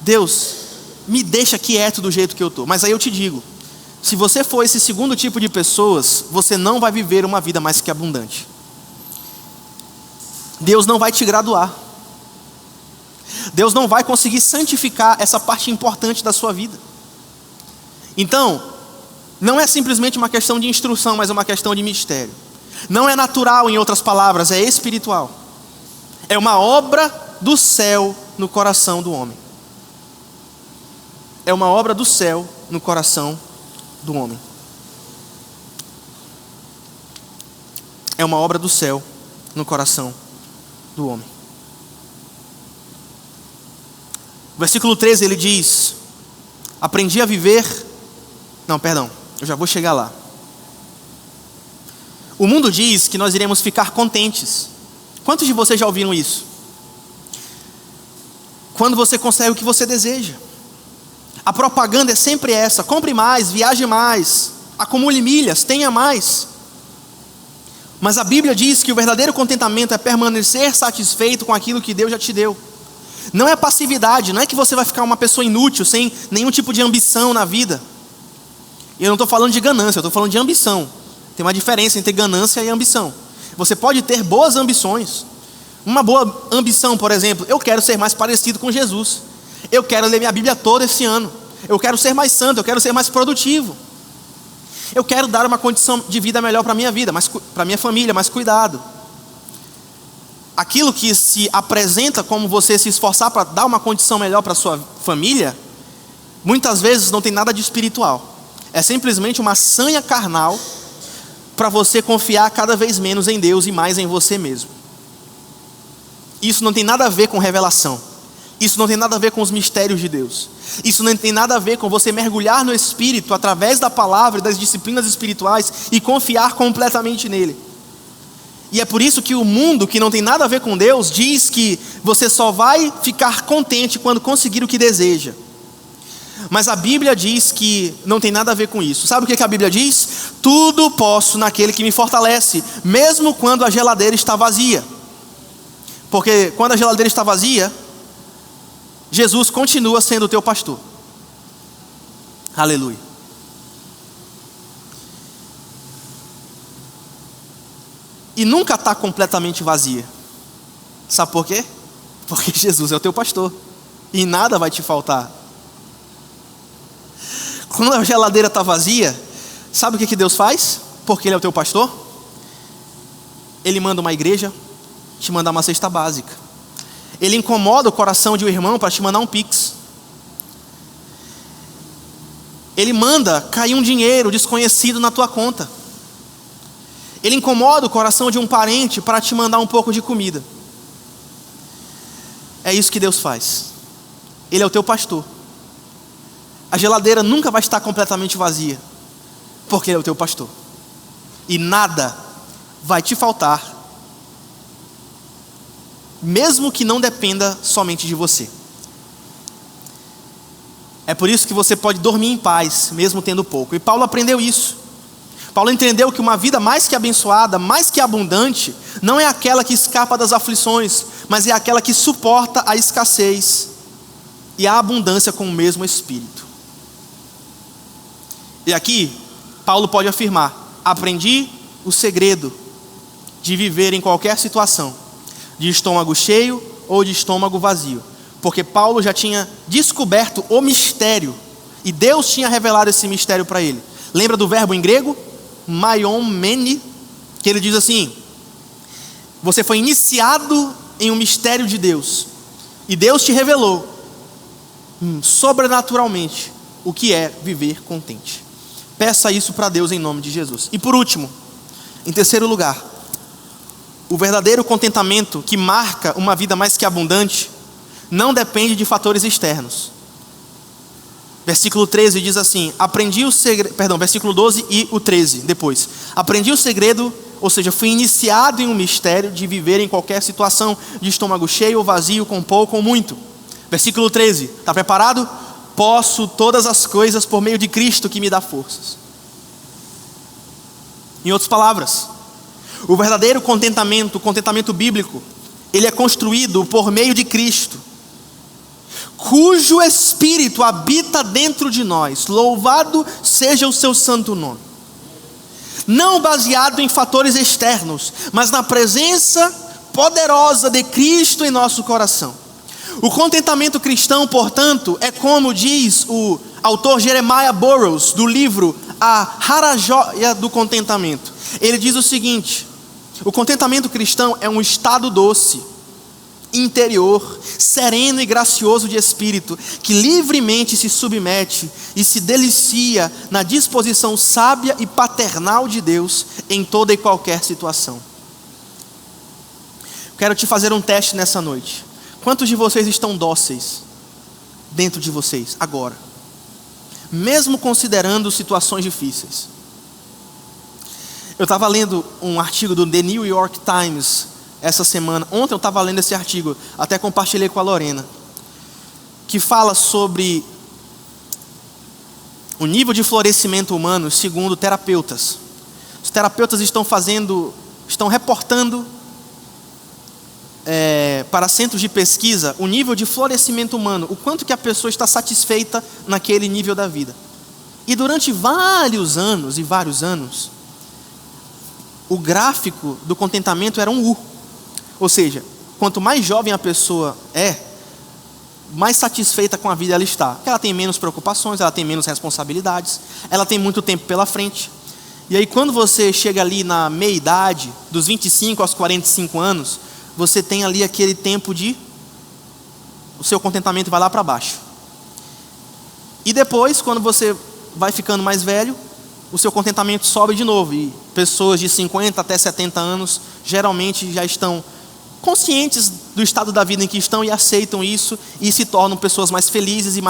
Deus, me deixa quieto do jeito que eu estou. Mas aí eu te digo, se você for esse segundo tipo de pessoas, você não vai viver uma vida mais que abundante. Deus não vai te graduar. Deus não vai conseguir santificar essa parte importante da sua vida. Então, não é simplesmente uma questão de instrução, mas é uma questão de mistério. Não é natural, em outras palavras, é espiritual. É uma obra do céu no coração do homem. É uma obra do céu no coração do homem. É uma obra do céu no coração do homem. Versículo 13 ele diz: aprendi a viver... Não, perdão, eu já vou chegar lá. O mundo diz que nós iremos ficar contentes. Quantos de vocês já ouviram isso? Quando você consegue o que você deseja. A propaganda é sempre essa: compre mais, viaje mais, acumule milhas, tenha mais. Mas a Bíblia diz que o verdadeiro contentamento é permanecer satisfeito com aquilo que Deus já te deu. Não é passividade, não é que você vai ficar uma pessoa inútil, sem nenhum tipo de ambição na vida. Eu não estou falando de ganância, eu estou falando de ambição. Tem uma diferença entre ganância e ambição. Você pode ter boas ambições. Uma boa ambição, por exemplo: eu quero ser mais parecido com Jesus. Eu quero ler minha Bíblia toda esse ano. Eu quero ser mais santo, eu quero ser mais produtivo. Eu quero dar uma condição de vida melhor para a minha vida, para a minha família, mais cuidado. Aquilo que se apresenta como você se esforçar para dar uma condição melhor para a sua família, muitas vezes não tem nada de espiritual. É simplesmente uma sanha carnal para você confiar cada vez menos em Deus e mais em você mesmo. Isso não tem nada a ver com revelação. Isso não tem nada a ver com os mistérios de Deus. Isso não tem nada a ver com você mergulhar no Espírito através da palavra e das disciplinas espirituais e confiar completamente nele. E é por isso que o mundo, que não tem nada a ver com Deus, diz que você só vai ficar contente quando conseguir o que deseja. Mas a Bíblia diz que não tem nada a ver com isso. Sabe o que a Bíblia diz? Tudo posso naquele que me fortalece, mesmo quando a geladeira está vazia. Porque quando a geladeira está vazia, Jesus continua sendo o teu pastor. Aleluia. E nunca está completamente vazia. Sabe por quê? Porque Jesus é o teu pastor e nada vai te faltar. Quando a geladeira está vazia, sabe o que Deus faz? Porque Ele é o teu pastor. Ele manda uma igreja te mandar uma cesta básica. Ele incomoda o coração de um irmão para te mandar um pix. Ele manda cair um dinheiro desconhecido na tua conta. Ele incomoda o coração de um parente para te mandar um pouco de comida. É isso que Deus faz. Ele é o teu pastor. A geladeira nunca vai estar completamente vazia, porque Ele é o teu pastor. E nada vai te faltar, mesmo que não dependa somente de você. É por isso que você pode dormir em paz, mesmo tendo pouco. E Paulo aprendeu isso. Paulo entendeu que uma vida mais que abençoada, mais que abundante, não é aquela que escapa das aflições, mas é aquela que suporta a escassez e a abundância com o mesmo Espírito. E aqui, Paulo pode afirmar: aprendi o segredo de viver em qualquer situação, de estômago cheio ou de estômago vazio. Porque Paulo já tinha descoberto o mistério, e Deus tinha revelado esse mistério para ele. Lembra do verbo em grego? Maiomene, que ele diz assim: você foi iniciado em um mistério de Deus, e Deus te revelou sobrenaturalmente o que é viver contente. Peça isso para Deus em nome de Jesus. E por último, em terceiro lugar, o verdadeiro contentamento que marca uma vida mais que abundante não depende de fatores externos. Versículo 13 diz assim: aprendi o segredo, versículo 12 e o 13 depois. Aprendi o segredo, ou seja, fui iniciado em um mistério de viver em qualquer situação, de estômago cheio ou vazio, com pouco ou muito. Versículo 13, está preparado? Posso todas as coisas por meio de Cristo que me dá forças. Em outras palavras, o verdadeiro contentamento, o contentamento bíblico, ele é construído por meio de Cristo, cujo Espírito habita dentro de nós. Louvado seja o seu santo nome. Não baseado em fatores externos, mas na presença poderosa de Cristo em nosso coração. O contentamento cristão, portanto, é como diz o autor Jeremiah Burroughs, do livro A Rara Joia do Contentamento. Ele diz o seguinte: o contentamento cristão é um estado doce, interior, sereno e gracioso de espírito, que livremente se submete e se delicia na disposição sábia e paternal de Deus em toda e qualquer situação. Quero te fazer um teste nessa noite. Quantos de vocês estão dóceis dentro de vocês agora, mesmo considerando situações difíceis? Eu estava lendo um artigo do The New York Times essa semana. Ontem eu estava lendo esse artigo, até compartilhei com a Lorena, que fala sobre o nível de florescimento humano segundo terapeutas. Os terapeutas estão reportando para centros de pesquisa o nível de florescimento humano, o quanto que a pessoa está satisfeita naquele nível da vida. E durante vários anos, o gráfico do contentamento era um U. Ou seja, quanto mais jovem a pessoa é, mais satisfeita com a vida ela está. Porque ela tem menos preocupações, ela tem menos responsabilidades, ela tem muito tempo pela frente. E aí quando você chega ali na meia-idade, dos 25 aos 45 anos, você tem ali aquele tempo o seu contentamento vai lá para baixo. E depois, quando você vai ficando mais velho, o seu contentamento sobe de novo. E pessoas de 50 até 70 anos, geralmente já estão conscientes do estado da vida em que estão e aceitam isso e se tornam pessoas mais felizes e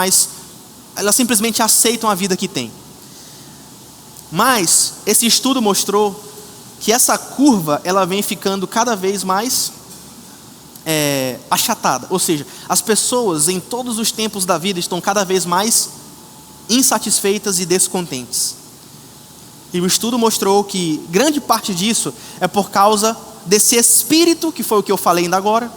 elas simplesmente aceitam a vida que têm. Mas esse estudo mostrou que essa curva ela vem ficando cada vez mais achatada. Ou seja, as pessoas em todos os tempos da vida estão cada vez mais insatisfeitas e descontentes. E o estudo mostrou que grande parte disso é por causa desse espírito, que foi o que eu falei ainda agora.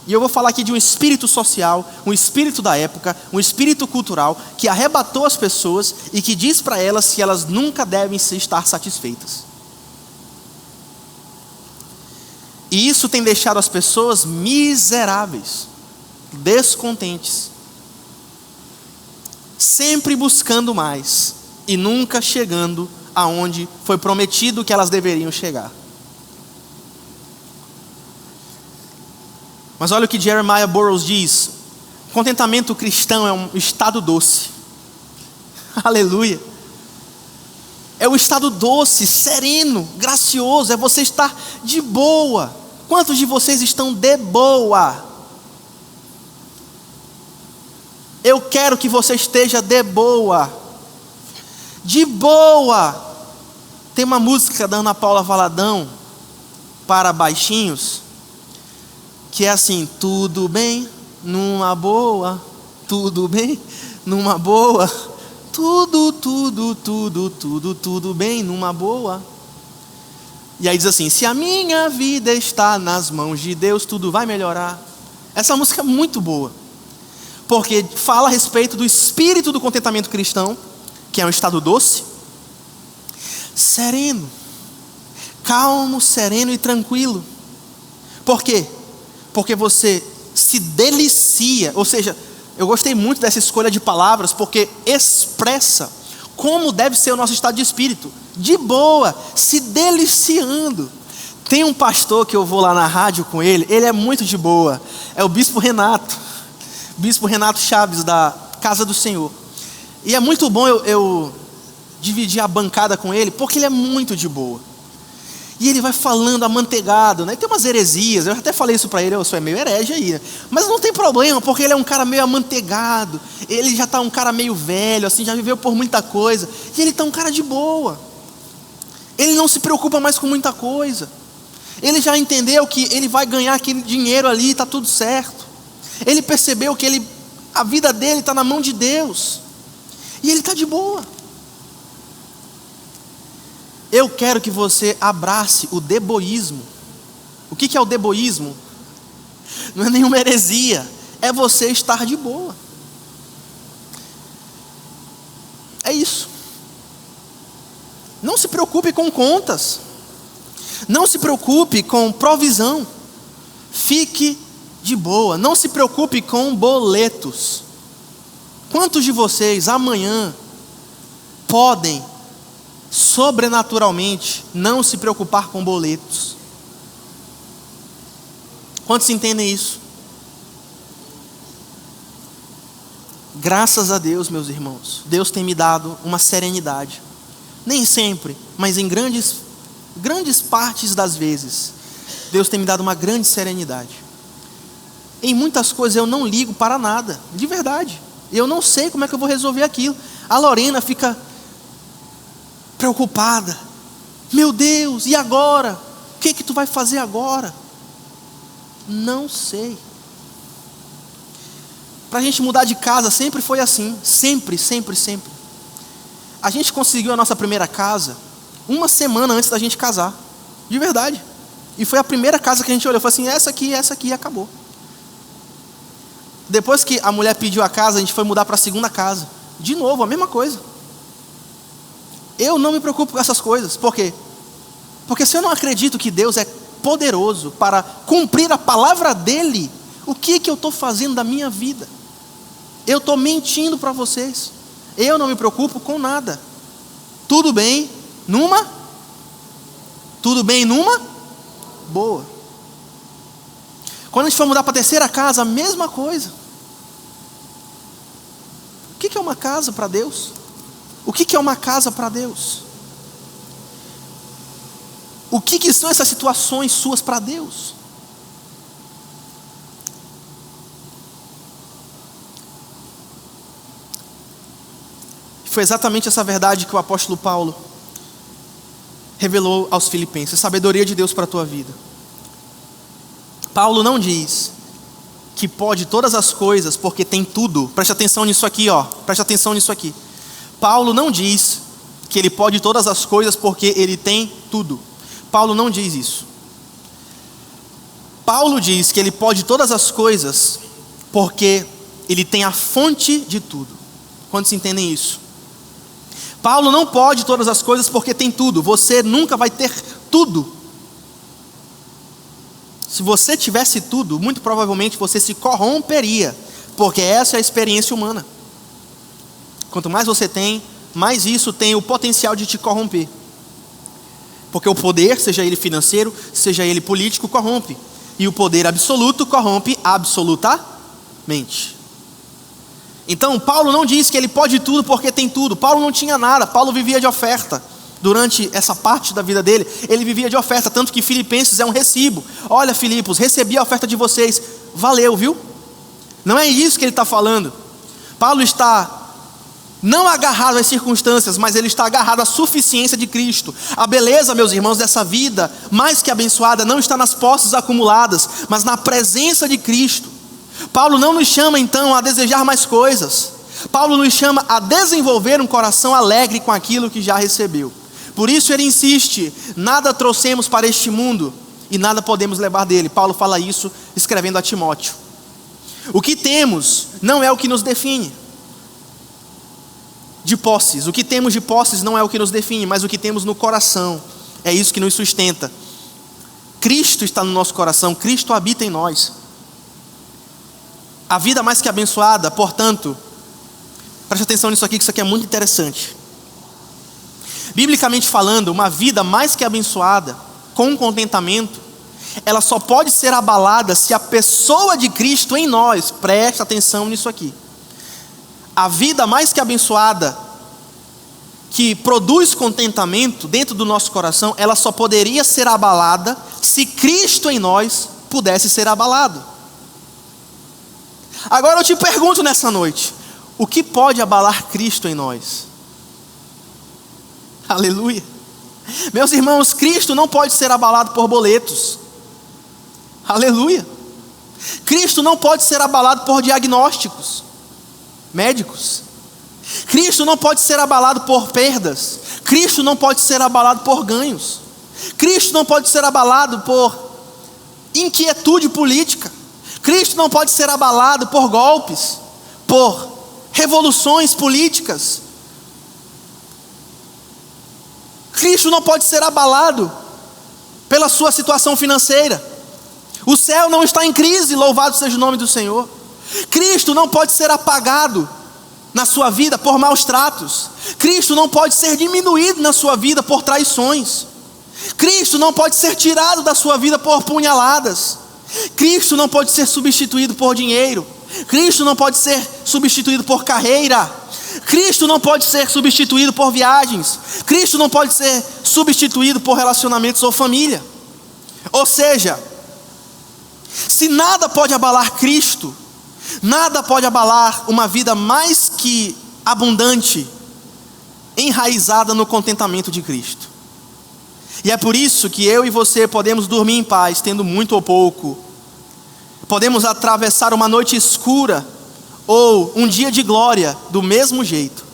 E eu vou falar aqui de um espírito social, um espírito da época, um espírito cultural, que arrebatou as pessoas e que diz para elas que elas nunca devem estar satisfeitas. E isso tem deixado as pessoas miseráveis, descontentes, sempre buscando mais e nunca chegando aonde foi prometido que elas deveriam chegar. Mas olha o que Jeremiah Burroughs diz: contentamento cristão é um estado doce. Aleluia. É um estado doce, sereno, gracioso, é você estar de boa. Quantos de vocês estão de boa? Eu quero que você esteja de boa. De boa. Tem uma música da Ana Paula Valadão para baixinhos, que é assim: tudo bem, numa boa, tudo bem, numa boa, tudo bem, numa boa. E aí diz assim: se a minha vida está nas mãos de Deus, tudo vai melhorar. Essa música é muito boa, porque fala a respeito do espírito do contentamento cristão, que é um estado doce, sereno, calmo, sereno e tranquilo. Por quê? Porque você se delicia, ou seja, eu gostei muito dessa escolha de palavras, porque expressa como deve ser o nosso estado de espírito, de boa, se deliciando. Tem um pastor que eu vou lá na rádio com ele é muito de boa, é o Bispo Renato Chaves, da Casa do Senhor. E é muito bom eu dividir a bancada com ele, porque ele é muito de boa. E ele vai falando amanteigado, né? Tem umas heresias, eu até falei isso para ele, eu sou meio herege aí, né? Mas não tem problema, porque ele é um cara meio amanteigado, ele já está um cara meio velho, assim, já viveu por muita coisa, e ele está um cara de boa, ele não se preocupa mais com muita coisa, ele já entendeu que ele vai ganhar aquele dinheiro ali, está tudo certo, ele percebeu que a vida dele está na mão de Deus, e ele está de boa. Eu quero que você abrace o deboísmo. O que é o deboísmo? Não é nenhuma heresia, é você estar de boa. É isso. Não se preocupe com contas, não se preocupe com provisão, fique de boa, não se preocupe com boletos. Quantos de vocês amanhã podem sobrenaturalmente não se preocupar com boletos? Quantos entendem isso? Graças a Deus, meus irmãos, Deus tem me dado uma serenidade, nem sempre, mas em grandes partes das vezes, Deus tem me dado uma grande serenidade. Em muitas coisas eu não ligo para nada, de verdade, eu não sei como é que eu vou resolver aquilo. A Lorena fica preocupada, meu Deus, e agora? O que tu vai fazer agora? Não sei. Para a gente mudar de casa sempre foi assim, sempre. A gente conseguiu a nossa primeira casa uma semana antes da gente casar, de verdade, e foi a primeira casa que a gente olhou, foi assim, essa aqui, e acabou. Depois que a mulher pediu a casa, a gente foi mudar para a segunda casa, de novo, a mesma coisa. Eu não me preocupo com essas coisas. Por quê? Porque se eu não acredito que Deus é poderoso para cumprir a palavra dEle, o que eu estou fazendo da minha vida? Eu estou mentindo para vocês. Eu não me preocupo com nada. Tudo bem numa boa. Quando a gente for mudar para a terceira casa, a mesma coisa. O que é uma casa para Deus? O que é uma casa para Deus? O que são essas situações suas para Deus? Foi exatamente essa verdade que o apóstolo Paulo revelou aos filipenses, a sabedoria de Deus para a tua vida. Paulo não diz que pode todas as coisas porque tem tudo. Preste atenção nisso aqui, preste atenção nisso aqui. Paulo não diz que ele pode todas as coisas porque ele tem tudo. Paulo não diz isso. Paulo diz que ele pode todas as coisas porque ele tem a fonte de tudo. Quantos entendem isso? Paulo não pode todas as coisas porque tem tudo. Você nunca vai ter tudo. Se você tivesse tudo, muito provavelmente você se corromperia, porque essa é a experiência humana. Quanto mais você tem, mais isso tem o potencial de te corromper. Porque o poder, seja ele financeiro, seja ele político, corrompe. E o poder absoluto corrompe absolutamente. Então, Paulo não diz que ele pode tudo porque tem tudo. Paulo não tinha nada, Paulo vivia de oferta. Durante essa parte da vida dele, ele vivia de oferta, tanto que Filipenses é um recibo. Olha, Filipos, recebi a oferta de vocês, valeu, viu? Não é isso que ele está falando. Paulo está não agarrado às circunstâncias, mas ele está agarrado à suficiência de Cristo. A beleza, meus irmãos, dessa vida, mais que abençoada, não está nas posses acumuladas, mas na presença de Cristo. Paulo não nos chama então a desejar mais coisas. Paulo nos chama a desenvolver um coração alegre com aquilo que já recebeu. Por isso ele insiste, nada trouxemos para este mundo e nada podemos levar dele. Paulo fala isso escrevendo a Timóteo. O que temos não é o que nos define. De posses, o que temos de posses não é o que nos define, mas o que temos no coração, é isso que nos sustenta. Cristo está no nosso coração, Cristo habita em nós. A vida mais que abençoada, portanto, preste atenção nisso aqui, que isso aqui é muito interessante. Biblicamente falando, uma vida mais que abençoada, com contentamento, ela só pode ser abalada se a pessoa de Cristo em nós, preste atenção nisso aqui. A vida mais que abençoada, que produz contentamento dentro do nosso coração, ela só poderia ser abalada se Cristo em nós pudesse ser abalado. Agora eu te pergunto nessa noite, o que pode abalar Cristo em nós? Aleluia. Meus irmãos, Cristo não pode ser abalado por boletos. Aleluia. Cristo não pode ser abalado por diagnósticos médicos. Cristo não pode ser abalado por perdas. Cristo não pode ser abalado por ganhos. Cristo não pode ser abalado por inquietude política. Cristo não pode ser abalado por golpes, por revoluções políticas. Cristo não pode ser abalado pela sua situação financeira. O céu não está em crise, louvado seja o nome do Senhor. Cristo não pode ser apagado na sua vida por maus tratos. Cristo não pode ser diminuído na sua vida por traições. Cristo não pode ser tirado da sua vida por punhaladas. Cristo não pode ser substituído por dinheiro. Cristo não pode ser substituído por carreira. Cristo não pode ser substituído por viagens. Cristo não pode ser substituído por relacionamentos ou família. Ou seja, se nada pode abalar Cristo, nada pode abalar uma vida mais que abundante, enraizada no contentamento de Cristo. E é por isso que eu e você podemos dormir em paz, tendo muito ou pouco. Podemos atravessar uma noite escura ou um dia de glória do mesmo jeito.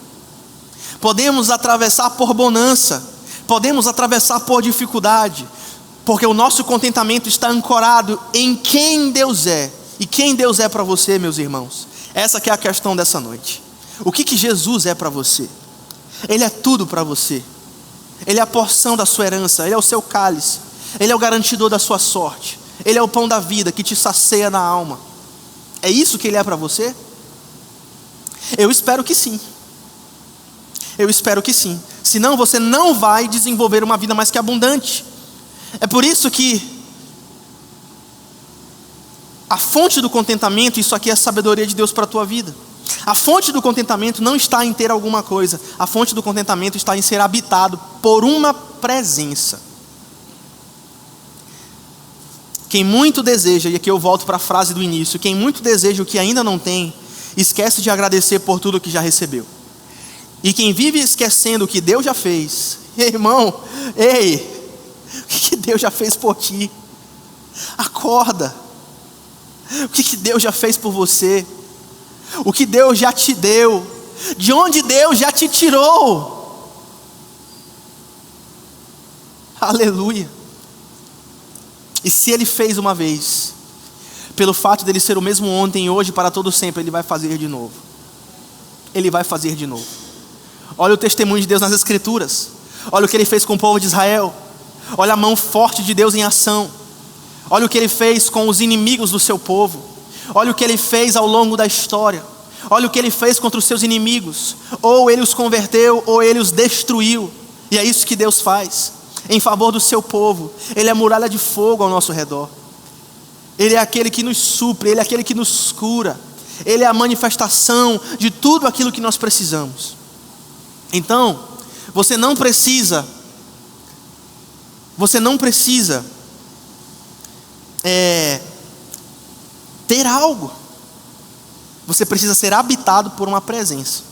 Podemos atravessar por bonança, podemos atravessar por dificuldade, porque o nosso contentamento está ancorado em quem Deus é. E quem Deus é para você, meus irmãos? Essa que é a questão dessa noite. O que Jesus é para você? Ele é tudo para você. Ele é a porção da sua herança, Ele é o seu cálice, Ele é o garantidor da sua sorte, Ele é o pão da vida que te sacia na alma. É isso que Ele é para você? Eu espero que sim. Eu espero que sim. Senão você não vai desenvolver uma vida mais que abundante. É por isso que a fonte do contentamento, isso aqui é a sabedoria de Deus para a tua vida. A fonte do contentamento não está em ter alguma coisa. A fonte do contentamento está em ser habitado por uma presença. Quem muito deseja, e aqui eu volto para a frase do início, quem muito deseja o que ainda não tem, esquece de agradecer por tudo que já recebeu. E quem vive esquecendo o que Deus já fez, irmão, o que Deus já fez por ti? Acorda. O que Deus já fez por você? O que Deus já te deu? De onde Deus já te tirou? Aleluia. E se Ele fez uma vez, pelo fato dele ser o mesmo ontem e hoje para todo sempre, Ele vai fazer de novo. Ele vai fazer de novo. Olha o testemunho de Deus nas Escrituras. Olha o que Ele fez com o povo de Israel. Olha a mão forte de Deus em ação. Olha o que Ele fez com os inimigos do seu povo. Olha o que Ele fez ao longo da história. Olha o que Ele fez contra os seus inimigos. Ou Ele os converteu, ou Ele os destruiu. E é isso que Deus faz em favor do seu povo. Ele é muralha de fogo ao nosso redor. Ele é aquele que nos supre, Ele é aquele que nos cura. Ele é a manifestação de tudo aquilo que nós precisamos. Então, você não precisa ter algo. Você precisa ser habitado por uma presença.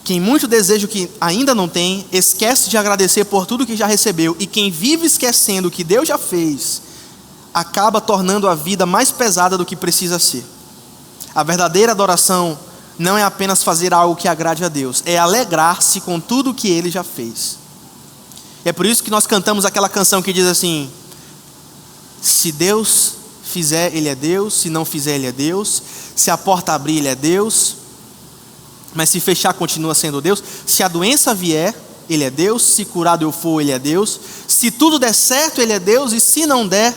Quem muito deseja o que ainda não tem, esquece de agradecer por tudo que já recebeu. E quem vive esquecendo o que Deus já fez, acaba tornando a vida mais pesada do que precisa ser. A verdadeira adoração não é apenas fazer algo que agrade a Deus, é alegrar-se com tudo que Ele já fez. É por isso que nós cantamos aquela canção que diz assim: se Deus fizer, Ele é Deus. Se não fizer, Ele é Deus. Se a porta abrir, Ele é Deus. Mas se fechar, continua sendo Deus. Se a doença vier, Ele é Deus. Se curado eu for, Ele é Deus. Se tudo der certo, Ele é Deus. E se não der,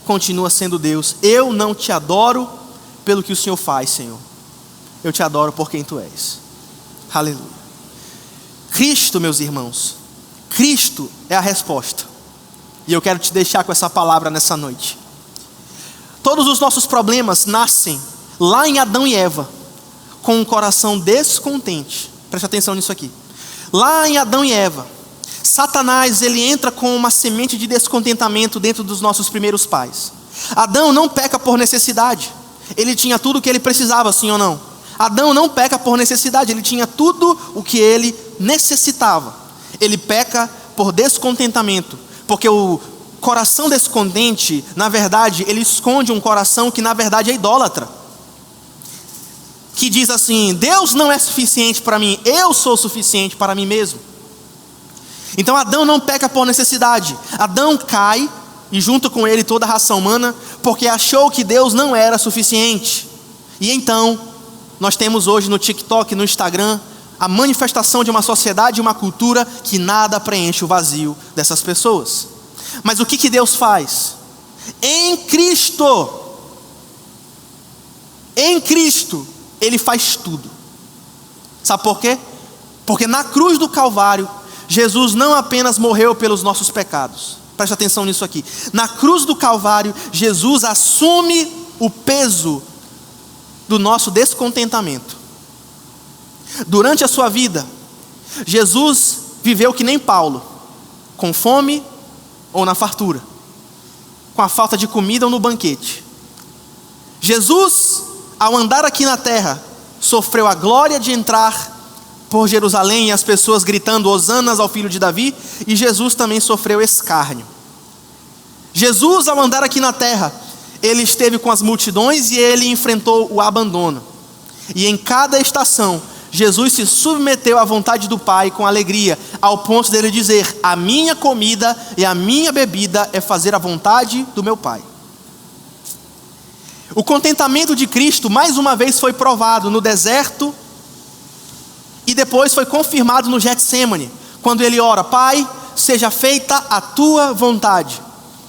continua sendo Deus. Eu não te adoro, pelo que o Senhor faz, Senhor. Eu te adoro por quem tu és. Aleluia. Cristo, meus irmãos, Cristo é a resposta. E eu quero te deixar com essa palavra nessa noite. Todos os nossos problemas nascem lá em Adão e Eva, com um coração descontente. Preste atenção nisso aqui. Lá em Adão e Eva, Satanás, ele entra com uma semente de descontentamento dentro dos nossos primeiros pais. Adão não peca por necessidade. Ele tinha tudo o que ele precisava, sim ou não? Adão não peca por necessidade. Ele tinha tudo o que ele necessitava. Ele peca por descontentamento, porque o coração descontente, na verdade, ele esconde um coração que na verdade é idólatra, que diz assim: Deus não é suficiente para mim, eu sou suficiente para mim mesmo. Então Adão não peca por necessidade. Adão cai, e junto com ele toda a raça humana, porque achou que Deus não era suficiente. E então nós temos hoje no TikTok, no Instagram, a manifestação de uma sociedade e uma cultura que nada preenche o vazio dessas pessoas. Mas o que Deus faz? Em Cristo, Ele faz tudo. Sabe por quê? Porque na cruz do Calvário, Jesus não apenas morreu pelos nossos pecados. Preste atenção nisso aqui. Na cruz do Calvário, Jesus assume o peso do nosso descontentamento. Durante a sua vida, Jesus viveu que nem Paulo, com fome ou na fartura, com a falta de comida ou no banquete. Jesus, ao andar aqui na terra, sofreu a glória de entrar por Jerusalém e as pessoas gritando hosanas ao filho de Davi, e Jesus também sofreu escárnio. Jesus, ao andar aqui na terra, ele esteve com as multidões e ele enfrentou o abandono. E em cada estação, Jesus se submeteu à vontade do Pai com alegria, ao ponto dele dizer: a minha comida e a minha bebida é fazer a vontade do meu Pai. O contentamento de Cristo mais uma vez foi provado no deserto e depois foi confirmado no Getsêmani, quando ele ora: Pai, seja feita a tua vontade.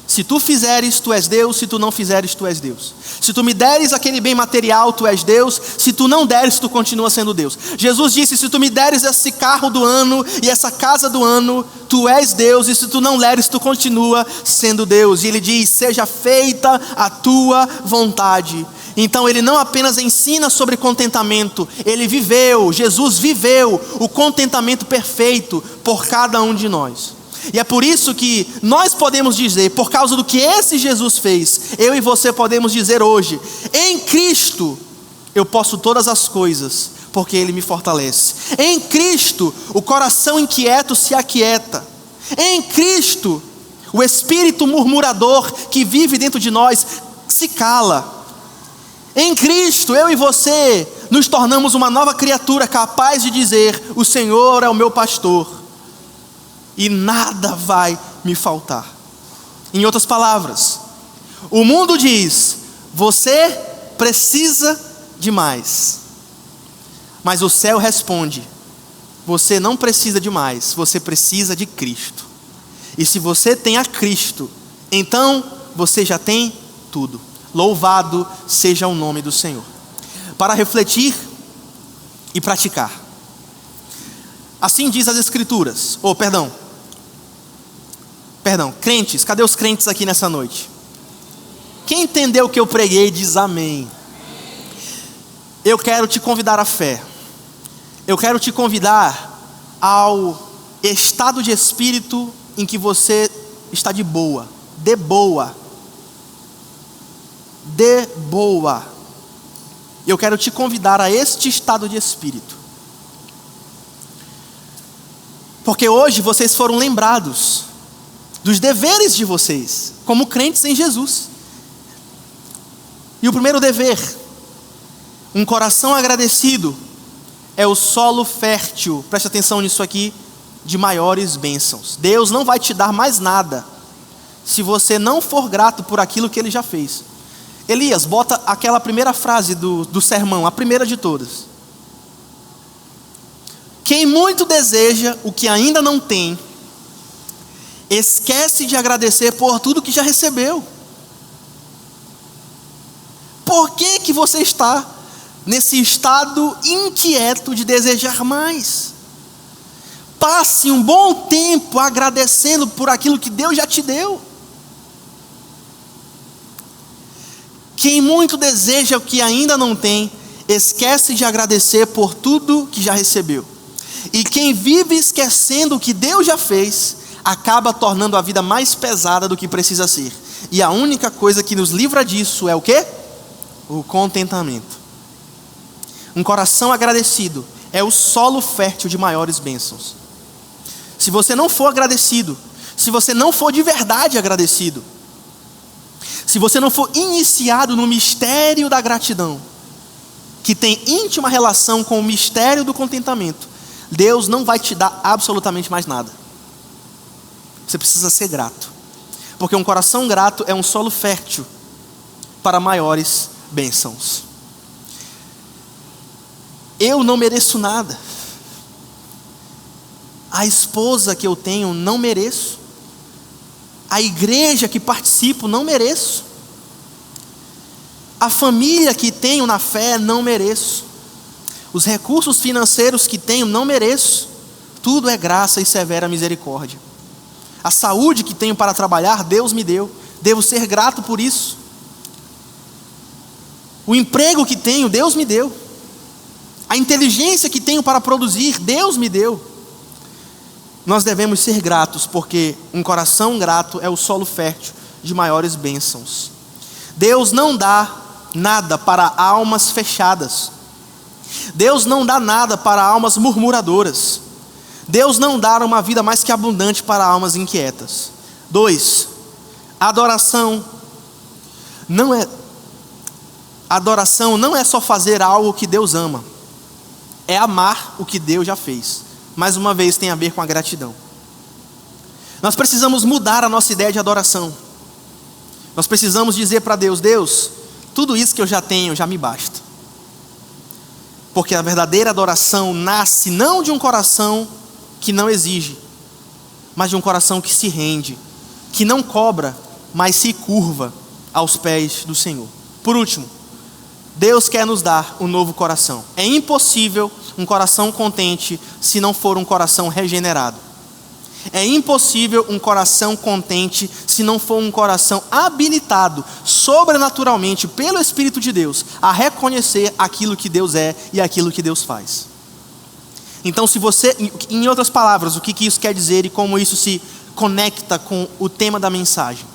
Se tu fizeres, tu és Deus. Se tu não fizeres, tu és Deus. Se tu me deres aquele bem material, tu és Deus. Se tu não deres, tu continua sendo Deus. Jesus disse: se tu me deres esse carro do ano e essa casa do ano, tu és Deus. E se tu não deres, tu continua sendo Deus. E ele diz: seja feita a tua vontade. Então ele não apenas ensina sobre contentamento, ele viveu, Jesus viveu o contentamento perfeito por cada um de nós. E é por isso que nós podemos dizer, por causa do que esse Jesus fez, eu e você podemos dizer hoje: em Cristo eu posso todas as coisas, porque Ele me fortalece. Em Cristo o coração inquieto se aquieta. Em Cristo o espírito murmurador que vive dentro de nós se cala. Em Cristo eu e você nos tornamos uma nova criatura, capaz de dizer: o Senhor é o meu pastor e nada vai me faltar. Em outras palavras, o mundo diz: você precisa de mais. Mas o céu responde: você não precisa de mais, você precisa de Cristo. E se você tem a Cristo, então você já tem tudo. Louvado seja o nome do Senhor. Para refletir e praticar. Assim diz as Escrituras. Crentes, cadê os crentes aqui nessa noite? Quem entendeu o que eu preguei diz amém. Eu quero te convidar à fé. Eu quero te convidar ao estado de espírito em que você está de boa. De boa. Eu quero te convidar a este estado de espírito. Porque hoje vocês foram lembrados dos deveres de vocês, como crentes em Jesus. E o primeiro dever, um coração agradecido, é o solo fértil, preste atenção nisso aqui, de maiores bênçãos. Deus não vai te dar mais nada, se você não for grato por aquilo que Ele já fez. Elias, bota aquela primeira frase do sermão, a primeira de todas. Quem muito deseja o que ainda não tem, esquece de agradecer por tudo que já recebeu. Por que você está nesse estado inquieto de desejar mais? Passe um bom tempo agradecendo por aquilo que Deus já te deu. Quem muito deseja o que ainda não tem, esquece de agradecer por tudo que já recebeu. E quem vive esquecendo o que Deus já fez, acaba tornando a vida mais pesada do que precisa ser. E a única coisa que nos livra disso é o quê? O contentamento. Um coração agradecido é o solo fértil de maiores bênçãos. Se você não for agradecido, se você não for de verdade agradecido, se você não for iniciado no mistério da gratidão, que tem íntima relação com o mistério do contentamento, Deus não vai te dar absolutamente mais nada. Você precisa ser grato, porque um coração grato é um solo fértil para maiores bênçãos. Eu não mereço nada. A esposa que eu tenho, não mereço. A igreja que participo, não mereço. A família que tenho na fé, não mereço. Os recursos financeiros que tenho, não mereço. Tudo é graça e severa misericórdia. A saúde que tenho para trabalhar, Deus me deu. Devo ser grato por isso. O emprego que tenho, Deus me deu. A inteligência que tenho para produzir, Deus me deu. Nós devemos ser gratos, porque um coração grato é o solo fértil de maiores bênçãos. Deus não dá nada para almas fechadas. Deus não dá nada para almas murmuradoras. Deus não dá uma vida mais que abundante para almas inquietas. 2. Adoração não é só fazer algo que Deus ama. É amar o que Deus já fez. Mais uma vez tem a ver com a gratidão. Nós precisamos mudar a nossa ideia de adoração. Nós precisamos dizer para Deus: Deus, tudo isso que eu já tenho já me basta. Porque a verdadeira adoração nasce não de um coração que não exige, mas de um coração que se rende, que não cobra, mas se curva aos pés do Senhor. Por último, Deus quer nos dar um novo coração. É impossível um coração contente se não for um coração regenerado. É impossível um coração contente se não for um coração habilitado sobrenaturalmente pelo Espírito de Deus a reconhecer aquilo que Deus é e aquilo que Deus faz. Então, se você, em outras palavras, o que isso quer dizer e como isso se conecta com o tema da mensagem?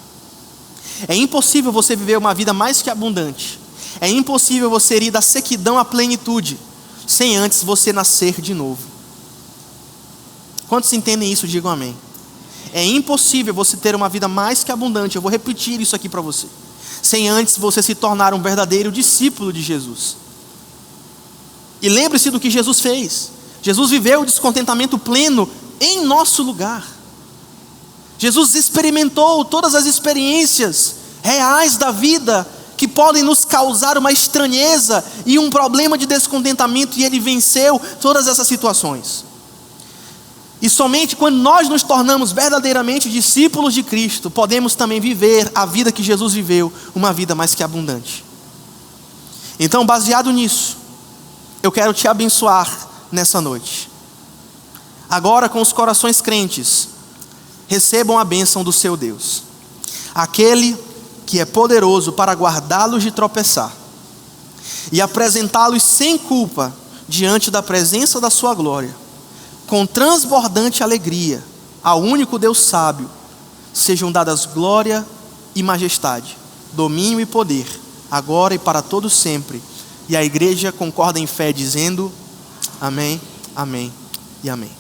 É impossível você viver uma vida mais que abundante. É impossível você ir da sequidão à plenitude sem antes você nascer de novo. Quantos entendem isso? Digam amém. É impossível você ter uma vida mais que abundante, eu vou repetir isso aqui para você, sem antes você se tornar um verdadeiro discípulo de Jesus. E lembre-se do que Jesus fez. Jesus viveu o descontentamento pleno em nosso lugar. Jesus experimentou todas as experiências reais da vida que podem nos causar uma estranheza e um problema de descontentamento, e Ele venceu todas essas situações. E somente quando nós nos tornamos verdadeiramente discípulos de Cristo, podemos também viver a vida que Jesus viveu, uma vida mais que abundante. Então, baseado nisso, eu quero te abençoar nessa noite. Agora, com os corações crentes, recebam a bênção do seu Deus, aquele que é poderoso para guardá-los de tropeçar e apresentá-los sem culpa diante da presença da sua glória, com transbordante alegria. Ao único Deus sábio sejam dadas glória e majestade, domínio e poder, agora e para todos sempre. E a igreja concorda em fé dizendo: amém, amém e amém.